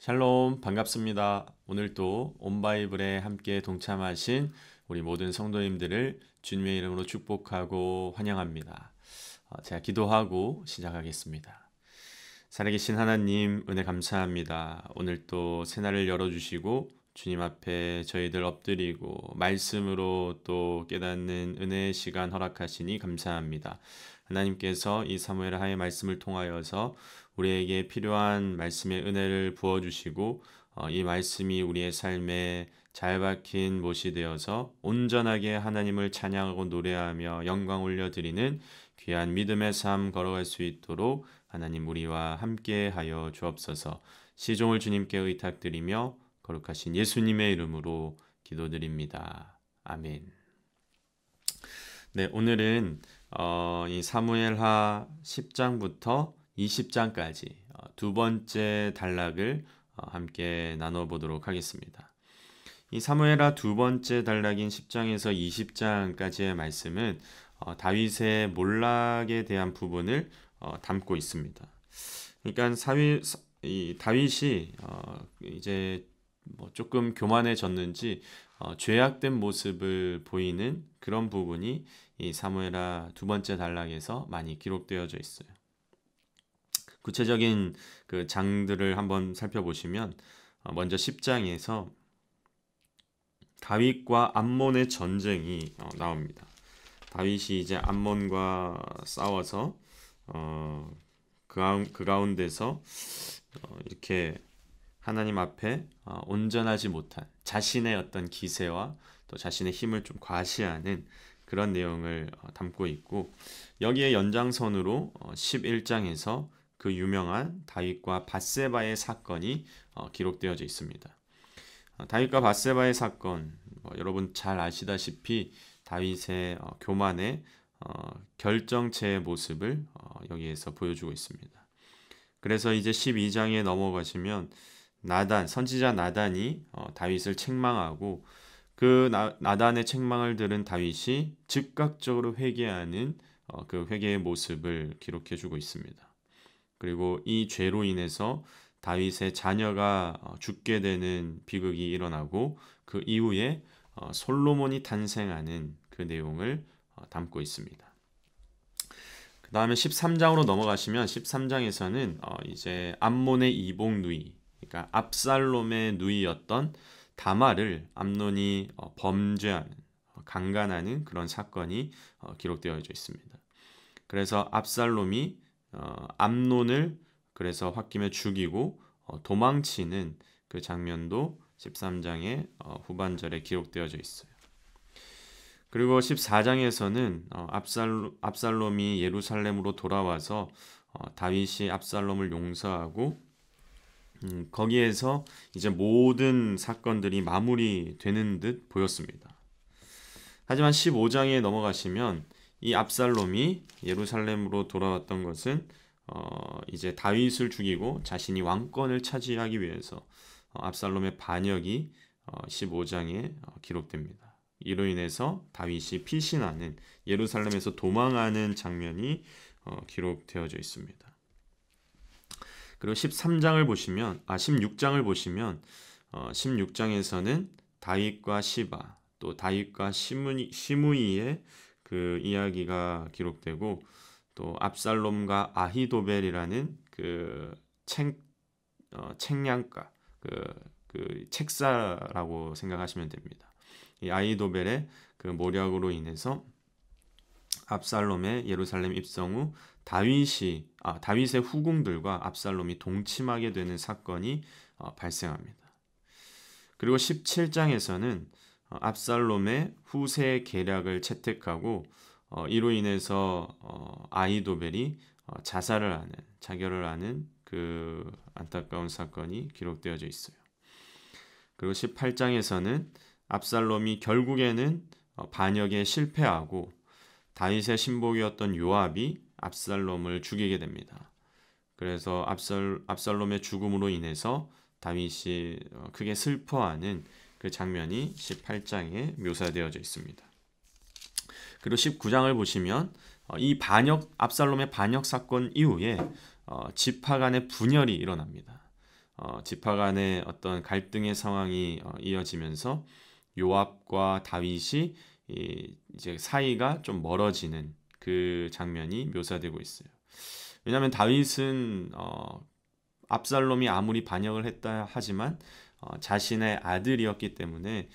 샬롬 반갑습니다. 오늘도 온바이블에 함께 동참하신 우리 모든 성도님들을 주님의 이름으로 축복하고 환영합니다. 제가 기도하고 시작하겠습니다. 살아계신 하나님 은혜 감사합니다. 오늘 또 새날을 열어주시고 주님 앞에 저희들 엎드리고 말씀으로 또 깨닫는 은혜의 시간 허락하시니 감사합니다. 하나님께서 이 사무엘 하의 말씀을 통하여서 우리에게 필요한 말씀의 은혜를 부어주시고 이 말씀이 우리의 삶에 잘 박힌 못이 되어서 온전하게 하나님을 찬양하고 노래하며 영광 올려드리는 귀한 믿음의 삶 걸어갈 수 있도록 하나님 우리와 함께하여 주옵소서. 시종을 주님께 의탁드리며 거룩하신 예수님의 이름으로 기도드립니다. 아멘. 네, 오늘은 이 사무엘하 10장부터 20장까지 두 번째 단락을 함께 나눠보도록 하겠습니다. 이 사무엘하 두 번째 단락인 10장에서 20장까지의 말씀은 다윗의 몰락에 대한 부분을 담고 있습니다. 그러니까 다윗이 이제 조금 교만해졌는지 죄악된 모습을 보이는 그런 부분이 이 사무엘하 두 번째 단락에서 많이 기록되어져 있어요. 구체적인 그 장들을 한번 살펴보시면 먼저 10장에서 다윗과 암몬의 전쟁이 나옵니다. 다윗이 이제 암몬과 싸워서 그 가운데서 이렇게 하나님 앞에 온전하지 못한 자신의 어떤 기세와 또 자신의 힘을 좀 과시하는 그런 내용을 담고 있고, 여기에 연장선으로 11장에서 그 유명한 다윗과 밧세바의 사건이 기록되어져 있습니다. 다윗과 밧세바의 사건, 여러분 잘 아시다시피 다윗의 교만의 결정체의 모습을 여기에서 보여주고 있습니다. 그래서 이제 12장에 넘어가시면 선지자 나단이 다윗을 책망하고 그 나단의 책망을 들은 다윗이 즉각적으로 회개하는 그 회개의 모습을 기록해주고 있습니다. 그리고 이 죄로 인해서 다윗의 자녀가 죽게 되는 비극이 일어나고 그 이후에 솔로몬이 탄생하는 그 내용을 담고 있습니다. 그 다음에 13장으로 넘어가시면 13장에서는 이제 암몬의 이복 누이, 그러니까 압살롬의 누이였던 다말을 암논이 범죄하는, 강간하는 그런 사건이 기록되어져 있습니다. 그래서 압살롬이 암논을 그래서 홧김에 죽이고 도망치는 그 장면도 13장의 후반절에 기록되어져 있어요. 그리고 14장에서는 압살롬이 예루살렘으로 돌아와서 다윗이 압살롬을 용서하고 거기에서 이제 모든 사건들이 마무리되는 듯 보였습니다. 하지만 15장에 넘어가시면 이 압살롬이 예루살렘으로 돌아왔던 것은 이제 다윗을 죽이고 자신이 왕권을 차지하기 위해서 압살롬의 반역이 15장에 기록됩니다. 이로 인해서 다윗이 피신하는, 예루살렘에서 도망하는 장면이 기록되어져 있습니다. 그리고 16장을 보시면 16장에서는 다윗과 시바, 또 다윗과 시므이의 그 이야기가 기록되고, 또 압살롬과 아히도벨이라는 그 책량가, 그 책사라고 생각하시면 됩니다. 이 아히도벨의 그 모략으로 인해서 압살롬의 예루살렘 입성 후 다윗의 후궁들과 압살롬이 동침하게 되는 사건이 발생합니다. 그리고 17장에서는 압살롬의 후세 계략을 채택하고 이로 인해서 아히도벨이 자결을 하는 그 안타까운 사건이 기록되어져 있어요. 그리고 18장에서는 압살롬이 결국에는 반역에 실패하고 다윗의 신복이었던 요압이 압살롬을 죽이게 됩니다. 그래서 압살롬의 죽음으로 인해서 다윗이 크게 슬퍼하는 그 장면이 18장에 묘사되어져 있습니다. 그리고 19장을 보시면 이 압살롬의 반역 사건 이후에 지파 간의 분열이 일어납니다. 지파 간의 어떤 갈등의 상황이 이어지면서 요압과 다윗이 이제 사이가 좀 멀어지는 그 장면이 묘사되고 있어요. 왜냐하면 다윗은 압살롬이 아무리 반역을 했다 하지만 자신의 아들이었기 때문에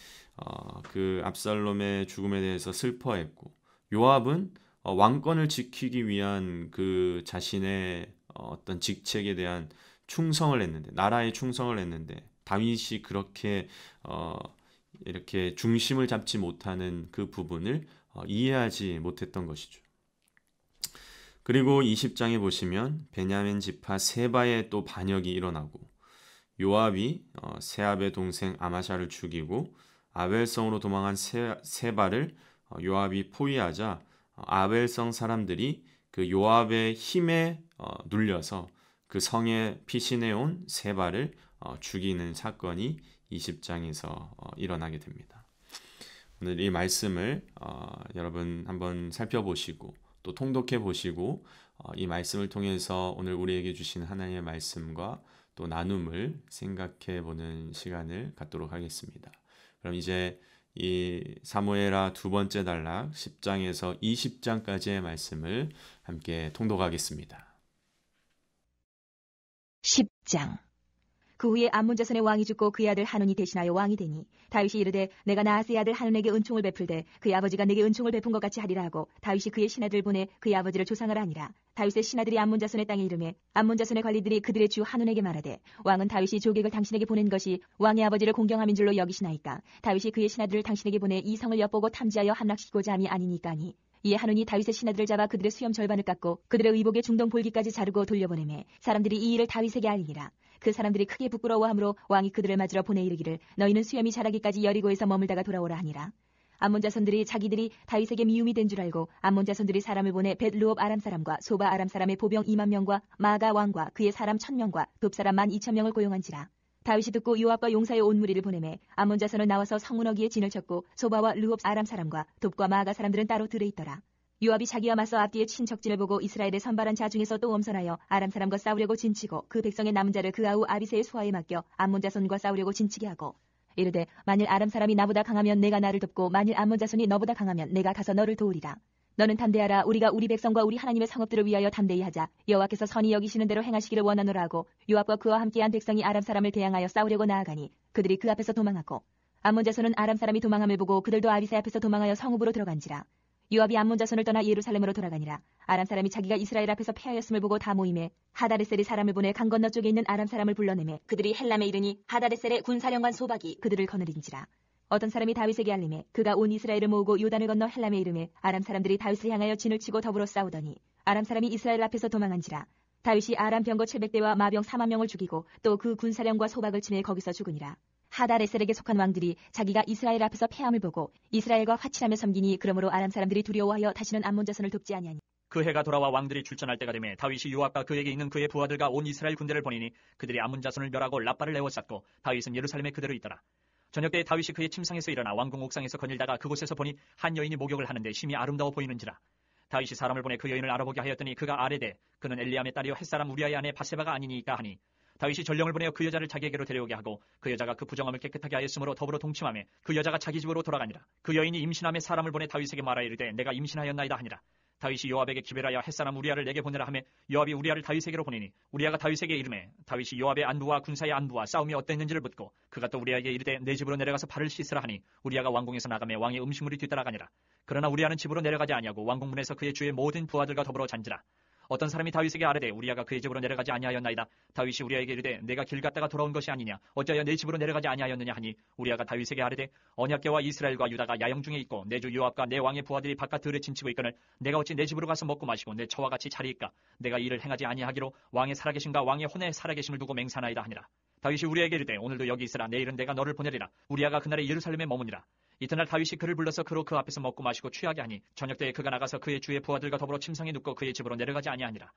그 압살롬의 죽음에 대해서 슬퍼했고, 요압은 왕권을 지키기 위한 그 자신의 어떤 직책에 대한 충성을 했는데, 나라에 충성을 했는데, 다윗이 그렇게 이렇게 중심을 잡지 못하는 그 부분을 이해하지 못했던 것이죠. 그리고 20장에 보시면 베냐민 지파 세바의 또 반역이 일어나고, 요압이 세압의 동생 아마샤를 죽이고 아벨성으로 도망한 세바를 요압이 포위하자 아벨성 사람들이 그 요압의 힘에 눌려서 그 성에 피신해온 세바를 죽이는 사건이 20장에서 일어나게 됩니다. 오늘 이 말씀을 여러분 한번 살펴보시고 또 통독해 보시고 이 말씀을 통해서 오늘 우리에게 주신 하나님의 말씀과 또 나눔을 생각해 보는 시간을 갖도록 하겠습니다. 그럼 이제 이 사무엘하 두 번째 단락 10장에서 20장까지의 말씀을 함께 통독하겠습니다. 10장. 그 후에 암몬 자손의 왕이 죽고 그의 아들 하논이 대신하여 왕이 되니 다윗이 이르되 내가 나하스의 아들 하논에게 은총을 베풀되 그의 아버지가 내게 은총을 베푼 것 같이 하리라 하고 다윗이 그의 신하들을 보내 그의 아버지를 조상하라 하니라. 다윗의 신하들이 암몬 자손의 땅에 이르매 암몬 자손의 관리들이 그들의 주 하논에게 말하되 왕은 다윗이 조객을 당신에게 보낸 것이 왕의 아버지를 공경함인 줄로 여기시나이까. 다윗이 그의 신하들을 당신에게 보내 이 성을 엿보고 탐지하여 함락시키고자 함이 아니니까 하니 이에 하논이 다윗의 신하들을 잡아 그들의 수염 절반을 깎고 그들의 의복의 중동 볼기까지 자르고 돌려보내매 사람들이 이 일을 다윗에게 알리니라. 그 사람들이 크게 부끄러워하므로 왕이 그들을 맞으러 보내 이르기를 너희는 수염이 자라기까지 여리고에서 머물다가 돌아오라 하니라. 암몬 자손들이 자기들이 다윗에게 미움이 된 줄 알고 암몬 자손들이 사람을 보내 벳르옵 아람 사람과 소바 아람 사람의 보병 2만 명과 마가 왕과 그의 사람 1,000명과 돕 사람 12,000명을 고용한지라. 다윗이 듣고 요압과 용사의 온 무리를 보내매 암몬 자손은 나와서 성문어기에 진을 쳤고 소바와 르홉 아람 사람과 돕과 마가 사람들은 따로 들에 있더라. 요압이 자기와 맞서 앞뒤에 친 적진을 보고 이스라엘의 선발한 자 중에서 또 엄선하여 아람 사람과 싸우려고 진치고 그 백성의 남은 자를 그 아우 아비새의 수하에 맡겨 암몬 자손과 싸우려고 진치게 하고 이르되 만일 아람 사람이 나보다 강하면 내가 나를 돕고 만일 암몬 자손이 너보다 강하면 내가 가서 너를 도우리라. 너는 담대하라. 우리가 우리 백성과 우리 하나님의 성읍들을 위하여 담대히 하자. 여호와께서 선히 여기시는 대로 행하시기를 원하노라 하고 요압과 그와 함께한 백성이 아람 사람을 대항하여 싸우려고 나아가니 그들이 그 앞에서 도망하고 암몬 자손은 아람 사람이 도망함을 보고 그들도 아비새 앞에서 도망하여 성읍으로 들어간지라. 요압이 암몬 자손을 떠나 예루살렘으로 돌아가니라. 아람 사람이 자기가 이스라엘 앞에서 패하였음을 보고 다 모임에 하다레셀이 사람을 보내 강 건너 쪽에 있는 아람 사람을 불러내매 그들이 헬람에 이르니 하다레셀의 군사령관 소박이 그들을 거느린지라. 어떤 사람이 다윗에게 알림해 그가 온 이스라엘을 모으고 요단을 건너 헬람에 이르매 아람 사람들이 다윗을 향하여 진을 치고 더불어 싸우더니 아람 사람이 이스라엘 앞에서 도망한지라. 다윗이 아람 병거 700대와 마병 4만 명을 죽이고 또 그 군사령과 소박을 치매 거기서 죽으니라. 하다레셀에게 속한 왕들이 자기가 이스라엘 앞에서 패함을 보고 이스라엘과 화친하며 섬기니 그러므로 아람 사람들이 두려워하여 다시는 암몬 자손을 돕지 아니하니. 그 해가 돌아와 왕들이 출전할 때가 되매 다윗이 요압과 그에게 있는 그의 부하들과 온 이스라엘 군대를 보내니 그들이 암몬 자손을 멸하고 라빠를 에워쌌고 다윗은 예루살렘에 그대로 있더라. 저녁 때에 다윗이 그의 침상에서 일어나 왕궁 옥상에서 거닐다가 그곳에서 보니 한 여인이 목욕을 하는데 심히 아름다워 보이는지라. 다윗이 사람을 보내 그 여인을 알아보게 하였더니 그가 아뢰되 그는 엘리암의 딸이요 햇사람 우리아의 아내 바세바가 아니니까 하니 다윗이 전령을 보내어 그 여자를 자기에게로 데려오게 하고 그 여자가 그 부정함을 깨끗하게 하였으므로 더불어 동침하며 그 여자가 자기 집으로 돌아가니라. 그 여인이 임신함에 사람을 보내 다윗에게 말하 이르되 내가 임신하였나이다 하니라. 다윗이 요압에게 기별하여 햇사람 우리아를 내게 보내라 하며 요압이 우리아를 다윗에게로 보내니 우리아가 다윗에게 이르매 다윗이 요압의 안부와 군사의 안부와 싸움이 어땠는지를 묻고 그가 또 우리아에게 이르되 내 집으로 내려가서 발을 씻으라 하니 우리아가 왕궁에서 나가며 왕의 음식물이 뒤따라가니라. 그러나 우리아는 집으로 내려가지 아니하고 왕궁문에서 그의 주의 모든 부하들과 더불어 잔지라. 어떤 사람이 다윗에게 아뢰되 우리아가 그의 집으로 내려가지 아니하였나이다. 다윗이 우리아에게 이르되 내가 길 갔다가 돌아온 것이 아니냐 어찌하여 내 집으로 내려가지 아니하였느냐 하니 우리아가 다윗에게 아뢰되 언약궤와 이스라엘과 유다가 야영 중에 있고 내 주 요압과 내 왕의 부하들이 바깥 들에 진치고 있거늘 내가 어찌 내 집으로 가서 먹고 마시고 내 처와 같이 자리이까. 내가 이를 행하지 아니하기로 왕의 살아계심과 왕의 혼의 살아계심을 두고 맹세하나이다 하니라. 다윗이 우리아에게 이르되 오늘도 여기 있으라. 내일은 내가 너를 보내리라. 우리아가 그날에 예루살렘에 머무니라. 이튿날 다윗이 그를 불러서 그로 그 앞에서 먹고 마시고 취하게 하니 저녁때에 그가 나가서 그의 주의 부하들과 더불어 침상에 눕고 그의 집으로 내려가지 아니하니라.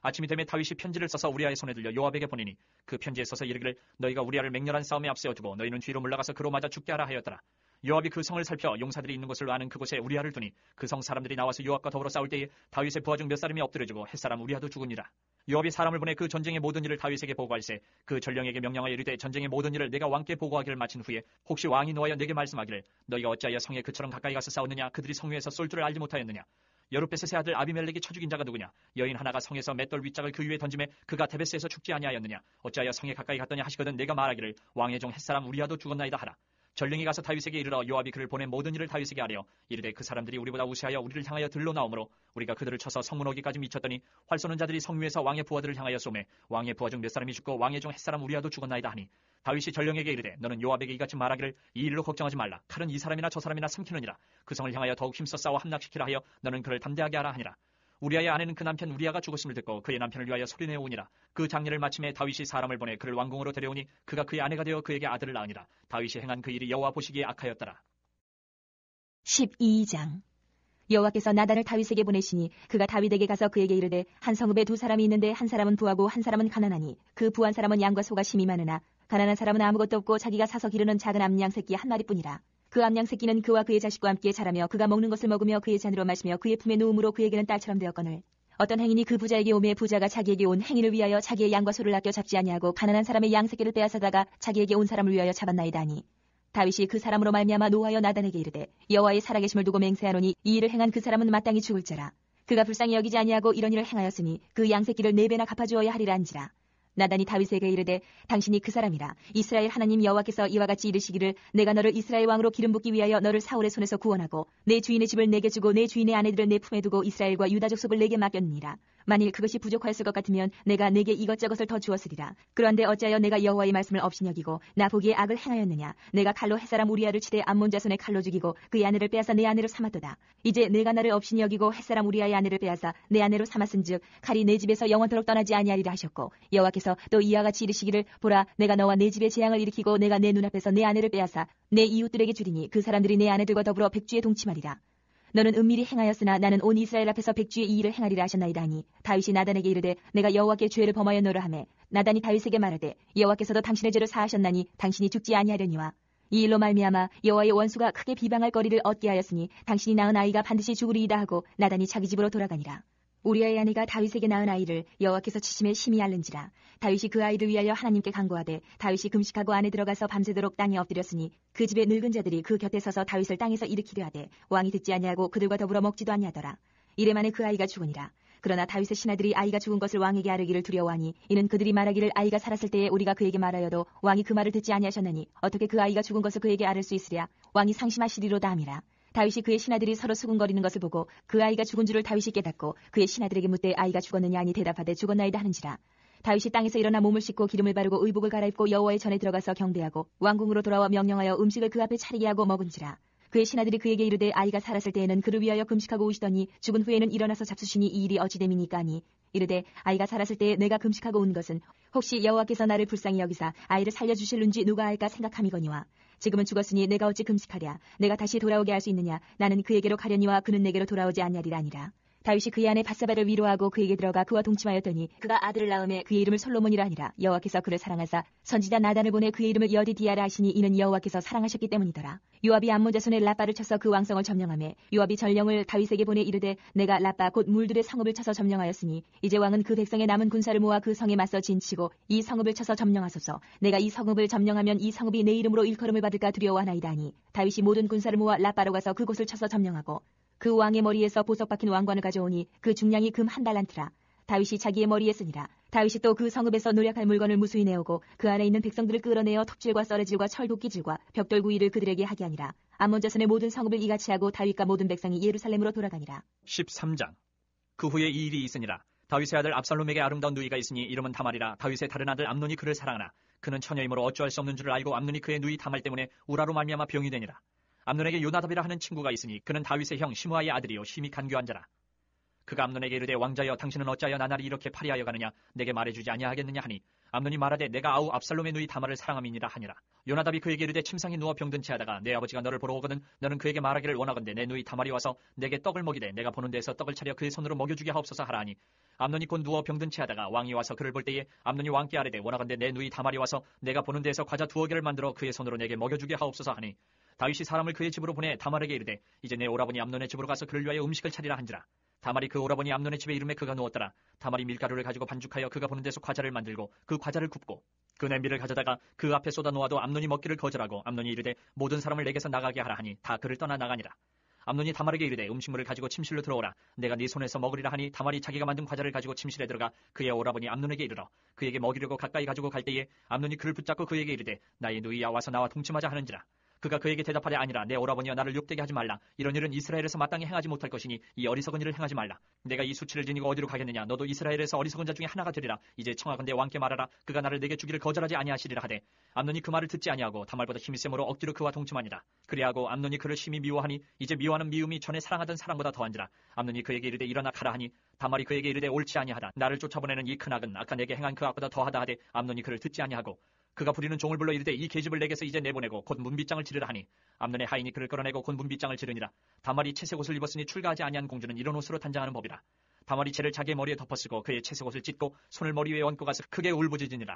아침이 되매 다윗이 편지를 써서 우리아의 손에 들려 요압에게 보내니 그 편지에 써서 이르기를 너희가 우리아를 맹렬한 싸움에 앞세워 두고 너희는 뒤로 물러가서 그로 맞아 죽게 하라 하였더라. 요압이 그 성을 살펴 용사들이 있는 곳을 아는 그곳에 우리아를 두니 그 성 사람들이 나와서 요압과 더불어 싸울 때에 다윗의 부하 중 몇 사람이 엎드려지고 햇사람 우리아도 죽으니라. 요압이 사람을 보내 그 전쟁의 모든 일을 다윗에게 보고할세 그 전령에게 명령하여 이르되 전쟁의 모든 일을 내가 왕께 보고하기를 마친 후에 혹시 왕이 노하여 내게 말씀하기를 너희가 어찌하여 성에 그처럼 가까이 가서 싸웠느냐 그들이 성 위에서 쏠 줄을 알지 못하였느냐 여룻베셋의 아들 아비멜렉이 쳐 죽인 자가 누구냐 여인 하나가 성에서 맷돌 윗짝을 그 위에 던짐에 그가 데베스에서 죽지 아니하였느냐 어찌하여 성에 가까이 갔더냐 하시거든 내가 말하기를 왕의 종 햇사람 우리아도 죽었나이다 하라 전령이 가서 다윗에게 이르러 요압이 그를 보낸 모든 일을 다윗에게 아뢰어 이르되 그 사람들이 우리보다 우세하여 우리를 향하여 들러 나오므로 우리가 그들을 쳐서 성문 오기까지 미쳤더니 활 쏘는 자들이 성 위에서 왕의 부하들을 향하여 쏘매 왕의 부하 중 몇 사람이 죽고 왕의 종 햇사람 우리아도 죽었나이다 하니 다윗이 전령에게 이르되 너는 요압에게 이같이 말하기를 이 일로 걱정하지 말라 칼은 이 사람이나 저 사람이나 삼키느니라 그 성을 향하여 더욱 힘써 싸워 함락시키라 하여 너는 그를 담대하게 하라 하니라 우리아의 아내는 그 남편 우리아가 죽었음을 듣고 그의 남편을 위하여 소리내어 오니라 그 장례를 마침에 다윗이 사람을 보내 그를 왕궁으로 데려오니 그가 그의 아내가 되어 그에게 아들을 낳으니라 다윗이 행한 그 일이 여호와 보시기에 악하였더라. 12장. 여호와께서 나단을 다윗에게 보내시니 그가 다윗에게 가서 그에게 이르되 한 성읍에 두 사람이 있는데 한 사람은 부하고 한 사람은 가난하니 그 부한 사람은 양과 소가 심이 많으나 가난한 사람은 아무것도 없고 자기가 사서 기르는 작은 암양 새끼 한 마리뿐이라. 그 암양 새끼는 그와 그의 자식과 함께 자라며 그가 먹는 것을 먹으며 그의 잔으로 마시며 그의 품에 누움으로 그에게는 딸처럼 되었거늘 어떤 행인이 그 부자에게 오매 부자가 자기에게 온 행인을 위하여 자기의 양과 소를 아껴 잡지 아니하고 가난한 사람의 양 새끼를 빼앗아다가 자기에게 온 사람을 위하여 잡았나이다 하니 다윗이 그 사람으로 말미암아 노하여 나단에게 이르되 여호와의 살아계심을 두고 맹세하노니 이 일을 행한 그 사람은 마땅히 죽을 자라 그가 불쌍히 여기지 아니하고 이런 일을 행하였으니 그 양 새끼를 4배나 갚아주어야 하리라 한지라 나단이 다윗에게 이르되 당신이 그 사람이라 이스라엘 하나님 여호와께서 이와 같이 이르시기를 내가 너를 이스라엘 왕으로 기름 붓기 위하여 너를 사울의 손에서 구원하고 내 주인의 집을 내게 주고 내 주인의 아내들을 내 품에 두고 이스라엘과 유다 족속을 내게 맡겼느니라 만일 그것이 부족하였을 것 같으면 내가 내게 이것저것을 더 주었으리라 그런데 어찌하여 내가 여호와의 말씀을 업신여기고 나 보기에 악을 행하였느냐 내가 칼로 햇사람 우리아를 치되 암몬 자손의 칼로 죽이고 그의 아내를 빼앗아 내 아내로 삼았도다 이제 내가 나를 업신여기고 햇사람 우리아의 아내를 빼앗아 내 아내로 삼았은즉 칼이 내 집에서 영원토록 떠나지 아니하리라 하셨고 여호와께서 또 이와 같이 이르시기를 보라 내가 너와 내 집에 재앙을 일으키고 내가 내 눈앞에서 내 아내를 빼앗아 내 이웃들에게 주리니 그 사람들이 내 아내들과 더불어 백주에 동침하리라 너는 은밀히 행하였으나 나는 온 이스라엘 앞에서 백주의 이 일을 행하리라 하셨나이다 하니 다윗이 나단에게 이르되 내가 여호와께 죄를 범하였노라 하매 나단이 다윗에게 말하되 여호와께서도 당신의 죄를 사하셨나니 당신이 죽지 아니하려니와 이 일로 말미암아 여호와의 원수가 크게 비방할 거리를 얻게 하였으니 당신이 낳은 아이가 반드시 죽으리이다 하고 나단이 자기 집으로 돌아가니라 우리아의 아내가 다윗에게 낳은 아이를 여호와께서 치심에 심히 앓는지라 다윗이 그 아이를 위하여 하나님께 간구하되 다윗이 금식하고 안에 들어가서 밤새도록 땅에 엎드렸으니 그 집의 늙은 자들이 그 곁에 서서 다윗을 땅에서 일으키려 하되 왕이 듣지 아니하고 그들과 더불어 먹지도 아니하더라 이래 만에 그 아이가 죽으니라 그러나 다윗의 신하들이 아이가 죽은 것을 왕에게 아뢰기를 두려워하니 이는 그들이 말하기를 아이가 살았을 때에 우리가 그에게 말하여도 왕이 그 말을 듣지 아니하셨나니 어떻게 그 아이가 죽은 것을 그에게 아뢰 수 있으랴 왕이 상심하시리로다 함이라 다윗이 그의 신하들이 서로 수군거리는 것을 보고 그 아이가 죽은 줄을 다윗이 깨닫고 그의 신하들에게 묻되 아이가 죽었느냐 하니 대답하되 죽었나이다 하는지라 다윗이 땅에서 일어나 몸을 씻고 기름을 바르고 의복을 갈아입고 여호와의 전에 들어가서 경배하고 왕궁으로 돌아와 명령하여 음식을 그 앞에 차리게 하고 먹은지라 그의 신하들이 그에게 이르되 아이가 살았을 때에는 그를 위하여 금식하고 오시더니 죽은 후에는 일어나서 잡수시니 이 일이 어찌 됨이니까 하니 이르되 아이가 살았을 때에 내가 금식하고 온 것은 혹시 여호와께서 나를 불쌍히 여기사 아이를 살려주실는지 누가 알까 생각함이거니와 지금은 죽었으니 내가 어찌 금식하랴 내가 다시 돌아오게 할 수 있느냐 나는 그에게로 가려니와 그는 내게로 돌아오지 아니하리라 아니라 다윗이 그의 아내 밧세바를 위로하고 그에게 들어가 그와 동침하였더니 그가 아들을 낳음에 그의 이름을 솔로몬이라 하니라 여호와께서 그를 사랑하사 선지자 나단을 보내 그의 이름을 여디디아라 하시니 이는 여호와께서 사랑하셨기 때문이더라 요압이 암몬 자손의 라빠를 쳐서 그 왕성을 점령하매 요압이 전령을 다윗에게 보내 이르되 내가 라빠 곧 물들의 성읍을 쳐서 점령하였으니 이제 왕은 그 백성의 남은 군사를 모아 그 성에 맞서 진치고 이 성읍을 쳐서 점령하소서 내가 이 성읍을 점령하면 이 성읍이 내 이름으로 일컬음을 받을까 두려워하나이다 하니 다윗이 모든 군사를 모아 라빠로 가서 그곳을 쳐서 점령하고 그 왕의 머리에서 보석 박힌 왕관을 가져오니 그 중량이 금 1달란트라 다윗이 자기의 머리에 쓰니라 다윗이 또 그 성읍에서 노력할 물건을 무수히 내오고 그 안에 있는 백성들을 끌어내어 톱질과 썰어질과 철도끼질과 벽돌 구이를 그들에게 하게 하니라 암몬 자손의 모든 성읍을 이같이 하고 다윗과 모든 백성이 예루살렘으로 돌아가니라 13장. 그 후에 이 일이 있으니라 다윗의 아들 압살롬에게 아름다운 누이가 있으니 이름은 다말이라 다윗의 다른 아들 암논이 그를 사랑하나 그는 처녀이므로 어찌할 수 없는 줄을 알고 암논이 그의 누이 다말 때문에 우라로 말미암아 병이 되니라 암논에게 요나답이라 하는 친구가 있으니 그는 다윗의 형 시므아의 아들이요 심히 간교한 자라 그가 암논에게 이르되 왕자여 당신은 어찌하여 나날이 이렇게 파리하여 가느냐 내게 말해주지 아니하겠느냐 하니 암논이 말하되 내가 아우 압살롬의 누이 다말을 사랑함이니라 하니라 요나답이 그에게 이르되 침상에 누워 병든 채 하다가 내 아버지가 너를 보러 오거든 너는 그에게 말하기를 원하건대 내 누이 다말이 와서 내게 떡을 먹이되 내가 보는 데에서 떡을 차려 그의 손으로 먹여주게 하옵소서 하라 하니 암논이 곧 누워 병든 채 하다가 왕이 와서 그를 볼 때에 암논이 왕께 아뢰되 원하건대 내 누이 다말이 와서 내가 보는 데에서 과자 2개를 만들어 그의 손으로 내게 먹여주게 하옵소서 하니 다윗이 사람을 그의 집으로 보내 다말에게 이르되 이제 내 오라버니 암논의 집으로 가서 그를 위하여 음식을 차리라 한지라 다말이 그 오라버니 암논의 집에 이름에 그가 누웠더라. 다말이 밀가루를 가지고 반죽하여 그가 보는 데서 과자를 만들고 그 과자를 굽고 그 냄비를 가져다가 그 앞에 쏟아 놓아도 암논이 먹기를 거절하고 암논이 이르되 모든 사람을 내게서 나가게 하라 하니 다 그를 떠나 나가니라. 암논이 다말에게 이르되 음식물을 가지고 침실로 들어오라. 내가 네 손에서 먹으리라 하니 다말이 자기가 만든 과자를 가지고 침실에 들어가 그의 오라버니 암논에게 이르러 그에게 먹이려고 가까이 가지고 갈 때에 암논이 그를 붙잡고 그에게 이르되 나의 누이야 와서 나와 동침하자 하는지라. 그가 그에게 대답하되 아니라 내 오라버니여 나를 욕되게 하지 말라. 이런 일은 이스라엘에서 마땅히 행하지 못할 것이니 이 어리석은 일을 행하지 말라. 내가 이 수치를 지니고 어디로 가겠느냐. 너도 이스라엘에서 어리석은 자 중에 하나가 되리라. 이제 청하건대 왕께 말하라. 그가 나를 내게 주기를 거절하지 아니하시리라 하되 암논이 그 말을 듣지 아니하고 다말보다 힘이 세므로 억지로 그와 동침하니라. 그리하고 암논이 그를 심히 미워하니 이제 미워하는 미움이 전에 사랑하던 사랑보다 더한지라. 암논이 그에게 이르되 일어나 가라 하니 다말이 그에게 이르되 옳지 아니하다. 나를 쫓아보내는 이 큰 악은 아까 내게 행한 그 악보다 더하다 하되 암논이 그를 듣지 아니하고 그가 부리는 종을 불러 이르되 이 계집을 내게서 이제 내보내고 곧 문빗장을 지르라 하니 암논의 하인이 그를 끌어내고 곧 문빗장을 지르니라. 다말이 채색 옷을 입었으니 출가하지 아니한 공주는 이런 옷으로 단장하는 법이라. 다말이 채를 자기의 머리에 덮어쓰고 그의 채색 옷을 찢고 손을 머리 위에 얹고 가서 크게 울부짖으니라.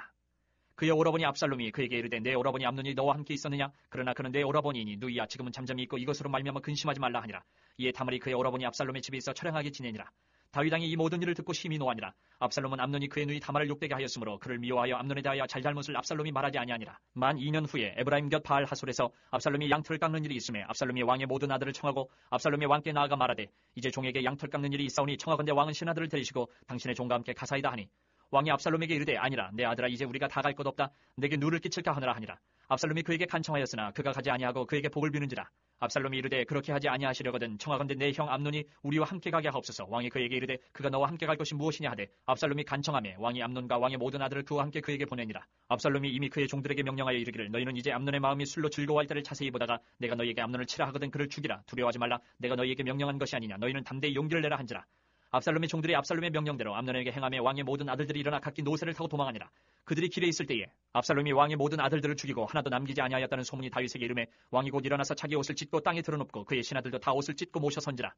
그의 오라버니 압살롬이 그에게 이르되 내 오라버니 암논이 너와 함께 있었느냐. 그러나 그는 내 오라버니이니 누이야 지금은 잠잠히 있고 이것으로 말미암아 근심하지 말라 하니라. 이에 다말이 그의 오라버니 압살롬의 집에 있어 처량하게 지내니라. 다윗 왕이 이 모든 일을 듣고 심히 노하니라. 압살롬은 암논이 그의 누이 다말을 욕되게 하였으므로 그를 미워하여 암논에 대하여 잘잘못을 압살롬이 말하지 아니하니라. 만 2년 후에 에브라임 곁 바알 하솔에서 압살롬이 양털을 깎는 일이 있음에 압살롬이 왕의 모든 아들을 청하고 압살롬이 왕께 나아가 말하되 이제 종에게 양털 깎는 일이 있사오니 청하건대 왕은 신하들을 데리시고 당신의 종과 함께 가사이다 하니 왕이 압살롬에게 이르되 아니라 내 아들아 이제 우리가 다 갈 것 없다. 내게 누를 끼칠까 하느라 하니라. 압살롬이 그에게 간청하였으나 그가 가지 아니하고 그에게 복을 비는지라. 압살롬이 이르되 그렇게 하지 아니하시려거든 청하건대 내 형 암논이 우리와 함께 가게 하옵소서. 왕이 그에게 이르되 그가 너와 함께 갈 것이 무엇이냐 하되 압살롬이 간청하매 왕이 암논과 왕의 모든 아들을 그와 함께 그에게 보내니라. 압살롬이 이미 그의 종들에게 명령하여 이르기를 너희는 이제 암논의 마음이 술로 즐거워할 때를 자세히 보다가 내가 너희에게 암논을 치라 하거든 그를 죽이라. 두려워하지 말라. 내가 너희에게 명령한 것이 아니냐. 너희는 담대히 용기를 내라 한지라. 압살롬의 종들이 압살롬의 명령대로 암논에게 행하며 왕의 모든 아들들이 일어나 각기 노새를 타고 도망하니라. 그들이 길에 있을 때에 압살롬이 왕의 모든 아들들을 죽이고 하나도 남기지 아니하였다는 소문이 다윗에게 이르매 왕이 곧 일어나서 자기 옷을 찢고 땅에 드러눕고 그의 신하들도 다 옷을 찢고 모셔 선지라.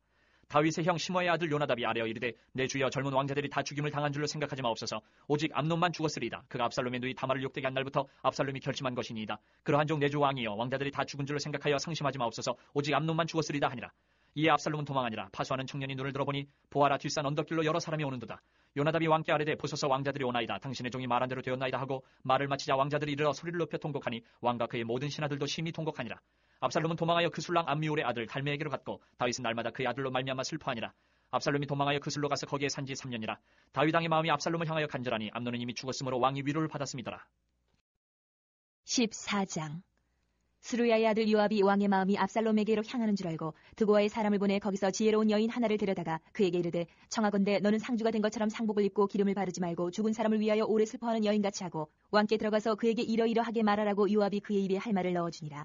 다윗의 형 시므아의 아들 요나답이 아뢰어 이르되 내 주여 젊은 왕자들이 다 죽임을 당한 줄로 생각하지 마옵소서. 오직 암논만 죽었으리이다. 그가 압살롬의 누이 다말을 욕되게 한 날부터 압살롬이 결심한 것이니이다. 그러한 종 내 주 왕이여 왕자들이 다 죽은 줄로 생각하여 상심하지 마옵소서. 오직 암논만 죽었으리이다 하니라. 이에 압살롬은 도망하니라. 파수하는 청년이 눈을 들어보니 보아라 뒷산 언덕길로 여러 사람이 오는도다. 요나답이 왕께 아뢰되 보소서 왕자들이 오나이다. 당신의 종이 말한 대로 되었나이다 하고 말을 마치자 왕자들이 이르러 소리를 높여 통곡하니 왕과 그의 모든 신하들도 심히 통곡하니라. 압살롬은 도망하여 그 술랑 암미울의 아들 갈메에게로 갔고 다윗은 날마다 그의 아들로 말미암아 슬퍼하니라. 압살롬이 도망하여 그 술로 가서 거기에 산지 3년이라. 다윗 왕의 마음이 압살롬을 향하여 간절하니 암논은 이미 죽었으므로 왕이 위로를 받았음이더라. 14장. 스루야의 아들 요압이 왕의 마음이 압살롬에게로 향하는 줄 알고 드고아의 사람을 보내 거기서 지혜로운 여인 하나를 데려다가 그에게 이르되 청하건대 너는 상주가 된 것처럼 상복을 입고 기름을 바르지 말고 죽은 사람을 위하여 오래 슬퍼하는 여인같이 하고 왕께 들어가서 그에게 이러이러하게 말하라고 요압이 그의 입에 할 말을 넣어주니라.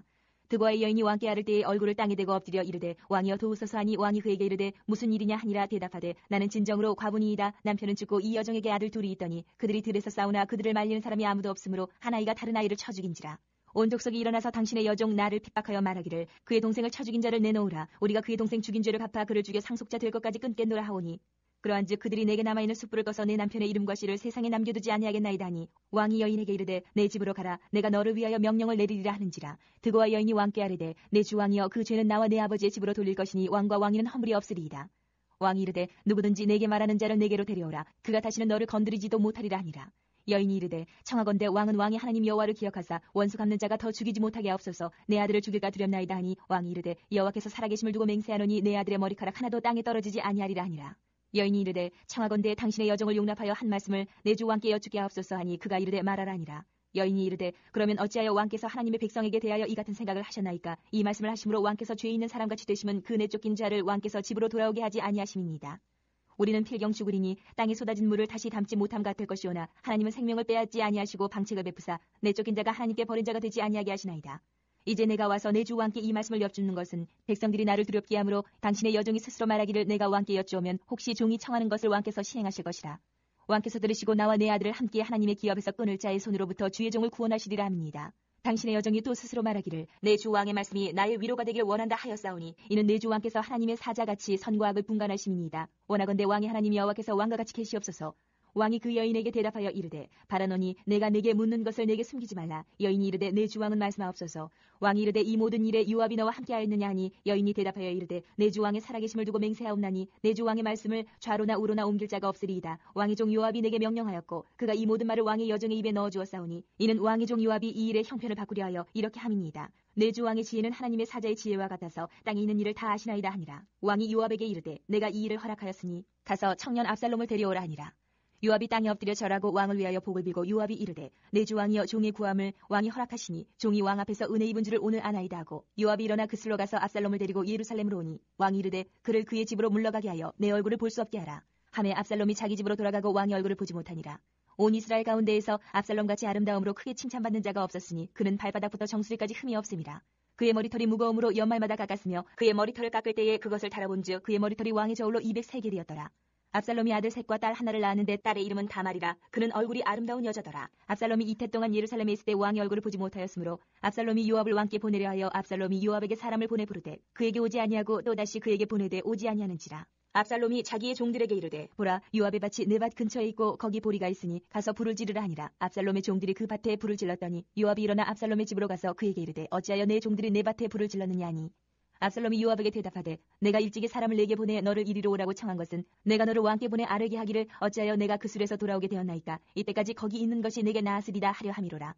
드고아의 여인이 왕께 아를 때에 얼굴을 땅에 대고 엎드려 이르되 왕이여 도우소서 하니 왕이 그에게 이르되 무슨 일이냐 하니라. 대답하되 나는 진정으로 과부니이다. 남편은 죽고 이 여정에게 아들 둘이 있더니 그들이 들에서 싸우나 그들을 말리는 사람이 아무도 없으므로 한 아이가 다른 아이를 쳐 죽인지라. 온 족속이 일어나서 당신의 여종 나를 핍박하여 말하기를 그의 동생을 쳐 죽인 자를 내놓으라. 우리가 그의 동생 죽인 죄를 갚아 그를 죽여 상속자 될 것까지 끊겠노라 하오니 그러한즉 그들이 내게 남아있는 숯불을 꺼서 내 남편의 이름과 씨를 세상에 남겨두지 아니하겠나이다 하니 왕이 여인에게 이르되 내 집으로 가라. 내가 너를 위하여 명령을 내리리라 하는지라. 드고와 여인이 왕께 아뢰되 내 주 왕이여 그 죄는 나와 내 아버지의 집으로 돌릴 것이니 왕과 왕위는 허물이 없으리이다. 왕이 이르되 누구든지 내게 말하는 자를 내게로 데려오라. 그가 다시는 너를 건드리지도 못하리라 하니라. 여인이 이르되 청하건대 왕은 왕의 하나님 여호와를 기억하사 원수 갚는 자가 더 죽이지 못하게 하옵소서. 내 아들을 죽일까 두렵나이다 하니 왕이 이르되 여호와께서 살아계심을 두고 맹세하노니 내 아들의 머리카락 하나도 땅에 떨어지지 아니하리라 하니라. 여인이 이르되 청하건대 당신의 여정을 용납하여 한 말씀을 내 주 왕께 여쭙게 하옵소서 하니 그가 이르되 말하라 하니라. 여인이 이르되 그러면 어찌하여 왕께서 하나님의 백성에게 대하여 이 같은 생각을 하셨나이까. 이 말씀을 하심으로 왕께서 죄 있는 사람같이 되심은 그 내쫓긴 자를 왕께서 집으로 돌아오게 하지 아니하심이니이다. 우리는 필경 죽으리니 땅에 쏟아진 물을 다시 담지 못함 같을 것이오나 하나님은 생명을 빼앗지 아니하시고 방책을 베푸사 내쫓긴 자가 하나님께 버린 자가 되지 아니하게 하시나이다. 이제 내가 와서 내 주 왕께 이 말씀을 여쭙는 것은 백성들이 나를 두렵게 하므로 당신의 여종이 스스로 말하기를 내가 왕께 여쭈오면 혹시 종이 청하는 것을 왕께서 시행하실 것이라. 왕께서 들으시고 나와 내 아들을 함께 하나님의 기업에서 끊을 자의 손으로부터 주의 종을 구원하시리라 합니다. 당신의 여종이 또 스스로 말하기를 내 주 왕의 말씀이 나의 위로가 되길 원한다 하였사오니 이는 내 주 왕께서 하나님의 사자같이 선과 악을 분간하심이니이다. 원하건대 왕의 하나님 여호와께서 왕과 같이 계시옵소서. 왕이 그 여인에게 대답하여 이르되 바라노니 내가 네게 묻는 것을 내게 숨기지 말라. 여인이 이르되 내 주왕은 말씀하옵소서. 왕이 이르되 이 모든 일에 요압이 너와 함께하였느냐 하니 여인이 대답하여 이르되 내 주왕의 살아계심을 두고 맹세하옵나니 내 주왕의 말씀을 좌로나 우로나 옮길 자가 없으리이다. 왕의 종 요압이 내게 명령하였고 그가 이 모든 말을 왕의 여종의 입에 넣어주었사오니 이는 왕의 종 요압이 이 일의 형편을 바꾸려 하여 이렇게 함이니이다. 내 주왕의 지혜는 하나님의 사자의 지혜와 같아서 땅에 있는 일을 다 아시나이다 하니라. 왕이 요압에게 이르되 내가 이 일을 허락하였으니 가서 청년 압살롬을 데려오라 하니라. 요압이 땅에 엎드려 절하고 왕을 위하여 복을 빌고 요압이 이르되 내 주왕이여 종의 구함을 왕이 허락하시니 종이 왕 앞에서 은혜 입은 줄을 오늘 아나이다 하고 요압이 일어나 그슬로 가서 압살롬을 데리고 예루살렘으로 오니 왕이 이르되 그를 그의 집으로 물러가게 하여 내 얼굴을 볼 수 없게 하라. 하매 압살롬이 자기 집으로 돌아가고 왕의 얼굴을 보지 못하니라. 온 이스라엘 가운데에서 압살롬같이 아름다움으로 크게 칭찬받는 자가 없었으니 그는 발바닥부터 정수리까지 흠이 없음이라. 그의 머리털이 무거움으로 연말마다 깎았으며 그의 머리털을 깎을 때에 그것을 달아본즉 그의 머리털이 왕의 저울로 200세겔이었더라. 압살롬이 아들 셋과 딸 하나를 낳았는데 딸의 이름은 다말이라. 그는 얼굴이 아름다운 여자더라. 압살롬이 이태 동안 예루살렘에 있을 때 왕의 얼굴을 보지 못하였으므로 압살롬이 요압을 왕께 보내려 하여 압살롬이 요압에게 사람을 보내 부르되 그에게 오지 아니하고 또다시 그에게 보내되 오지 아니하는지라. 압살롬이 자기의 종들에게 이르되 보라 요압의 밭이 내 밭 근처에 있고 거기 보리가 있으니 가서 불을 지르라 하니라. 압살롬의 종들이 그 밭에 불을 질렀더니 요압이 일어나 압살롬의 집으로 가서 그에게 이르되 어찌하여 내 종들이 내 밭에 불을 질렀느냐 하니 압살롬이 요압에게 대답하되 내가 일찍이 사람을 내게 보내 너를 이리로 오라고 청한 것은 내가 너를 왕께 보내 아뢰게 하기를 어찌하여 내가 그 술에서 돌아오게 되었나이까. 이때까지 거기 있는 것이 내게 나았으리다 하려 함이로라.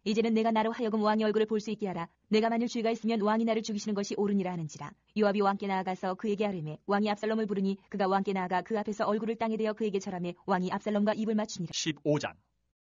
이제는 내가 나로 하여금 왕의 얼굴을 볼 수 있게 하라. 내가 만일 죄가 있으면 왕이 나를 죽이시는 것이 옳으니라 하는지라. 요압이 왕께 나아가서 그에게 아뢰매 왕이 압살롬을 부르니 그가 왕께 나아가 그 앞에서 얼굴을 땅에 대어 그에게 절하매 왕이 압살롬과 입을 맞추니라. 15장.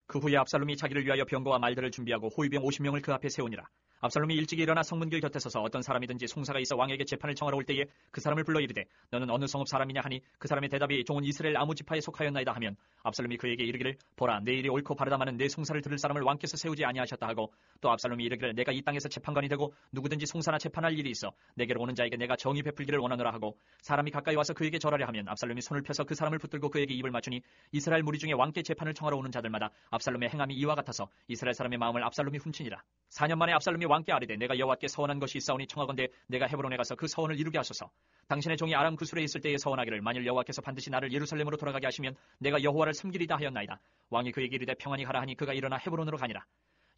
그 후에 압살롬이 자기를 위하여 병거와 말들을 준비하고 호위병 50명을 그 앞에 세우니라. 압살롬이 일찍이 일어나 성문길 곁에 서서 어떤 사람이든지 송사가 있어 왕에게 재판을 청하러 올 때에 그 사람을 불러 이르되 너는 어느 성읍 사람이냐 하니 그 사람의 대답이 종은 이스라엘 아무 지파에 속하였나이다 하면 압살롬이 그에게 이르기를 보라 내 일이 옳고 바르다마는 내 송사를 들을 사람을 왕께서 세우지 아니하셨다 하고 또 압살롬이 이르기를 내가 이 땅에서 재판관이 되고 누구든지 송사나 재판할 일이 있어 내게로 오는 자에게 내가 정의 베풀기를 원하노라 하고 사람이 가까이 와서 그에게 절하려 하면 압살롬이 손을 펴서 그 사람을 붙들고 그에게 입을 맞추니 이스라엘 무리 중에 왕께 재판을 청하러 오는 자들마다 압살롬의 행함이 이와 같아서 이스라엘 사람의 마음을 압살롬이 훔치니라. 4년 만에 압살롬이 왕께 아뢰되 내가 여호와께 서원한 것이 있사오니 청하건대 내가 헤브론에 가서 그 서원을 이루게 하소서. 당신의 종이 아람 구술에 있을 때에 서원하기를 만일 여호와께서 반드시 나를 예루살렘으로 돌아가게 하시면 내가 여호와를 섬기리다 하였나이다. 왕이 그에게 이르되 평안히 가라 하니 그가 일어나 헤브론으로 가니라.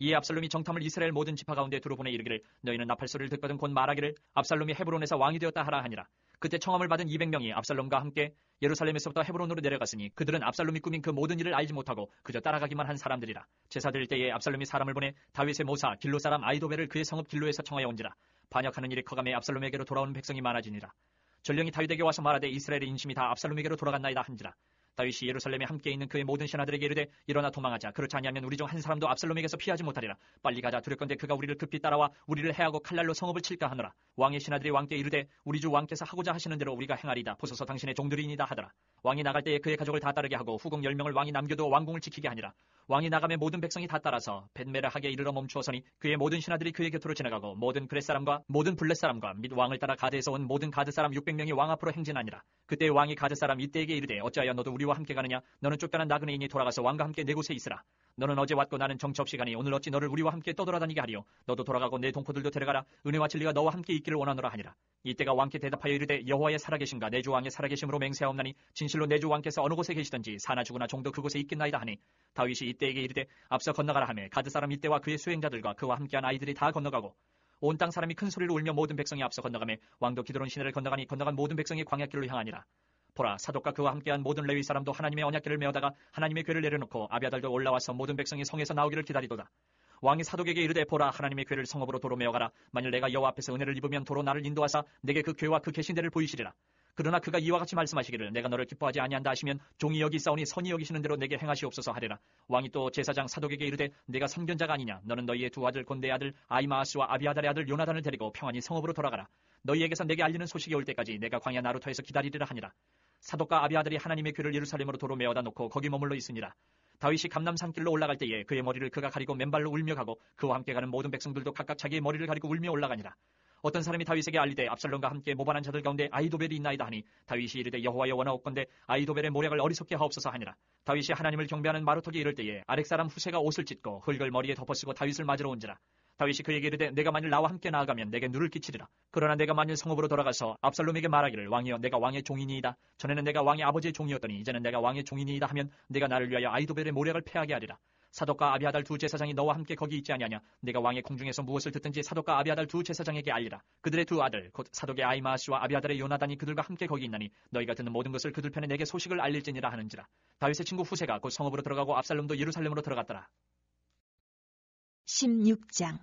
이에 압살롬이 정탐을 이스라엘 모든 지파 가운데 두루 보내 이르기를 너희는 나팔 소리를 듣거든 곧 말하기를 압살롬이 헤브론에서 왕이 되었다 하라 하니라. 그때 청함을 받은 200명이 압살롬과 함께 예루살렘에서부터 헤브론으로 내려갔으니 그들은 압살롬이 꾸민 그 모든 일을 알지 못하고 그저 따라가기만 한 사람들이라. 제사 드릴 때에 압살롬이 사람을 보내 다윗의 모사 길로 사람 아이도벨을 그의 성읍 길로에서 청하여 온지라. 반역하는 일이 커감해 압살롬에게로 돌아오는 백성이 많아지니라. 전령이 다윗에게 와서 말하되 이스라엘의 인심이 다 압살롬에게로 돌아갔나이다 한지라. 다윗이 예루살렘에 함께 있는 그의 모든 신하들에게 이르되 일어나 도망하자. 그렇지 아니하면 우리 중 한 사람도 압살롬에게서 피하지 못하리라. 빨리 가자. 두렵건대 그가 우리를 급히 따라와 우리를 해하고 칼날로 성읍을 칠까 하노라. 왕의 신하들이 왕께 이르되 우리 주 왕께서 하고자 하시는 대로 우리가 행하리이다. 보소서 당신의 종들이니이다 하더라. 왕이 나갈 때에 그의 가족을 다 따르게 하고 후궁 10명을 왕이 남겨두어 왕궁을 지키게 하니라. 왕이 나가매 모든 백성이 다 따라서 벳메라하게 이르러 멈추어서니 그의 모든 신하들이 그의 곁으로 지나가고 모든 그렛 사람과 모든 블렛 사람과 및 왕을 따라 가드에서 온 모든 가드 사람 600명이 왕 앞으로 행진하니라. 그때 왕이 가드 사람 이때에게 이르되 어찌하여 너도 우리와 함께 가느냐. 너는 쫓겨난 나그네이니 돌아가서 왕과 함께 네 곳에 있으라. 너는 어제 왔고 나는 정처 없이 가니 오늘 어찌 너를 우리와 함께 떠돌아다니게 하리요. 너도 돌아가고 내 동포들도 데려가라. 은혜와 진리가 너와 함께 있기를 원하노라 하니라. 이때가 왕께 대답하여 이르되 여호와의 살아계신가 내 주 왕의 살아계심으로 맹세하옵나니 진실로 내 주 왕께서 어느 곳에 계시든지 사나 죽으나 종도 그곳에 있겠나이다 하니 다윗이 이때에게 이르되 앞서 건너가라 하며 가드 사람 이때와 그의 수행자들과 그와 함께한 아이들이 다 건너가고 온 땅 사람이 큰 소리로 울며 모든 백성이 앞서 건너가며 왕도 기드론 시내를 건너가니 건너간 모든 백성이 광야길로 향하니라. 보라 사독과 그와 함께한 모든 레위 사람도 하나님의 언약궤를 메어다가 하나님의 궤를 내려놓고 아비아달도 올라와서 모든 백성이 성에서 나오기를 기다리도다. 왕이 사독에게 이르되 보라 하나님의 궤를 성읍으로 도로 메어가라. 만일 내가 여호와 앞에서 은혜를 입으면 도로 나를 인도하사 내게 그 궤와 그 계신대를 보이시리라. 그러나 그가 이와 같이 말씀하시기를 내가 너를 기뻐하지 아니한다 하시면 종이 여기 있사오니 선이 여기시는 대로 내게 행하시옵소서 하리라. 왕이 또 제사장 사독에게 이르되 내가 선견자가 아니냐. 너는 너희의 두 아들 곤대의 아들 아이마아스와 아비아달의 아들 요나단을 데리고 평안히 성읍으로 돌아가라. 너희에게서 내게 알리는 소식이 올 때까지 내가 광야 나루터에서 기다리리라 하니라. 사독과 아비아들이 하나님의 궤를 예루살렘으로 도로 메어다 놓고 거기 머물러 있으니라. 다윗이 감람산길로 올라갈 때에 그의 머리를 그가 가리고 맨발로 울며 가고 그와 함께 가는 모든 백성들도 각각 자기의 머리를 가리고 울며 올라가니라. 어떤 사람이 다윗에게 알리되 압살롬과 함께 모반한 자들 가운데 아이도벨이 있나이다 하니 다윗이 이르되 여호와여 원하옵건대 아이도벨의 모략을 어리석게 하옵소서 하니라. 다윗이 하나님을 경배하는 마루턱에 이를 때에 아렉 사람 후세가 옷을 찢고 흙을 머리에 덮어쓰고 다윗을 맞으러 온지라. 다윗이 그에게 이르되 내가 만일 나와 함께 나아가면 내게 누를 끼치리라. 그러나 내가 만일 성읍으로 돌아가서 압살롬에게 말하기를 왕이여 내가 왕의 종이니이다. 전에는 내가 왕의 아버지의 종이었더니 이제는 내가 왕의 종이니이다 하면 내가 나를 위하여 아히도벨의 모략을 패하게 하리라. 사독과 아비아달 두 제사장이 너와 함께 거기 있지 아니하냐. 내가 왕의 궁중에서 무엇을 듣든지 사독과 아비아달 두 제사장에게 알리라. 그들의 두 아들 곧 사독의 아히마아스와 아비아달의 요나단이 그들과 함께 거기 있나니 너희가 듣는 모든 것을 그들 편에 내게 소식을 알릴지니라 하는지라. 다윗의 친구 후세가 곧 성읍으로 들어가고 압살롬도 예루살렘으로 들어갔더라. 16장.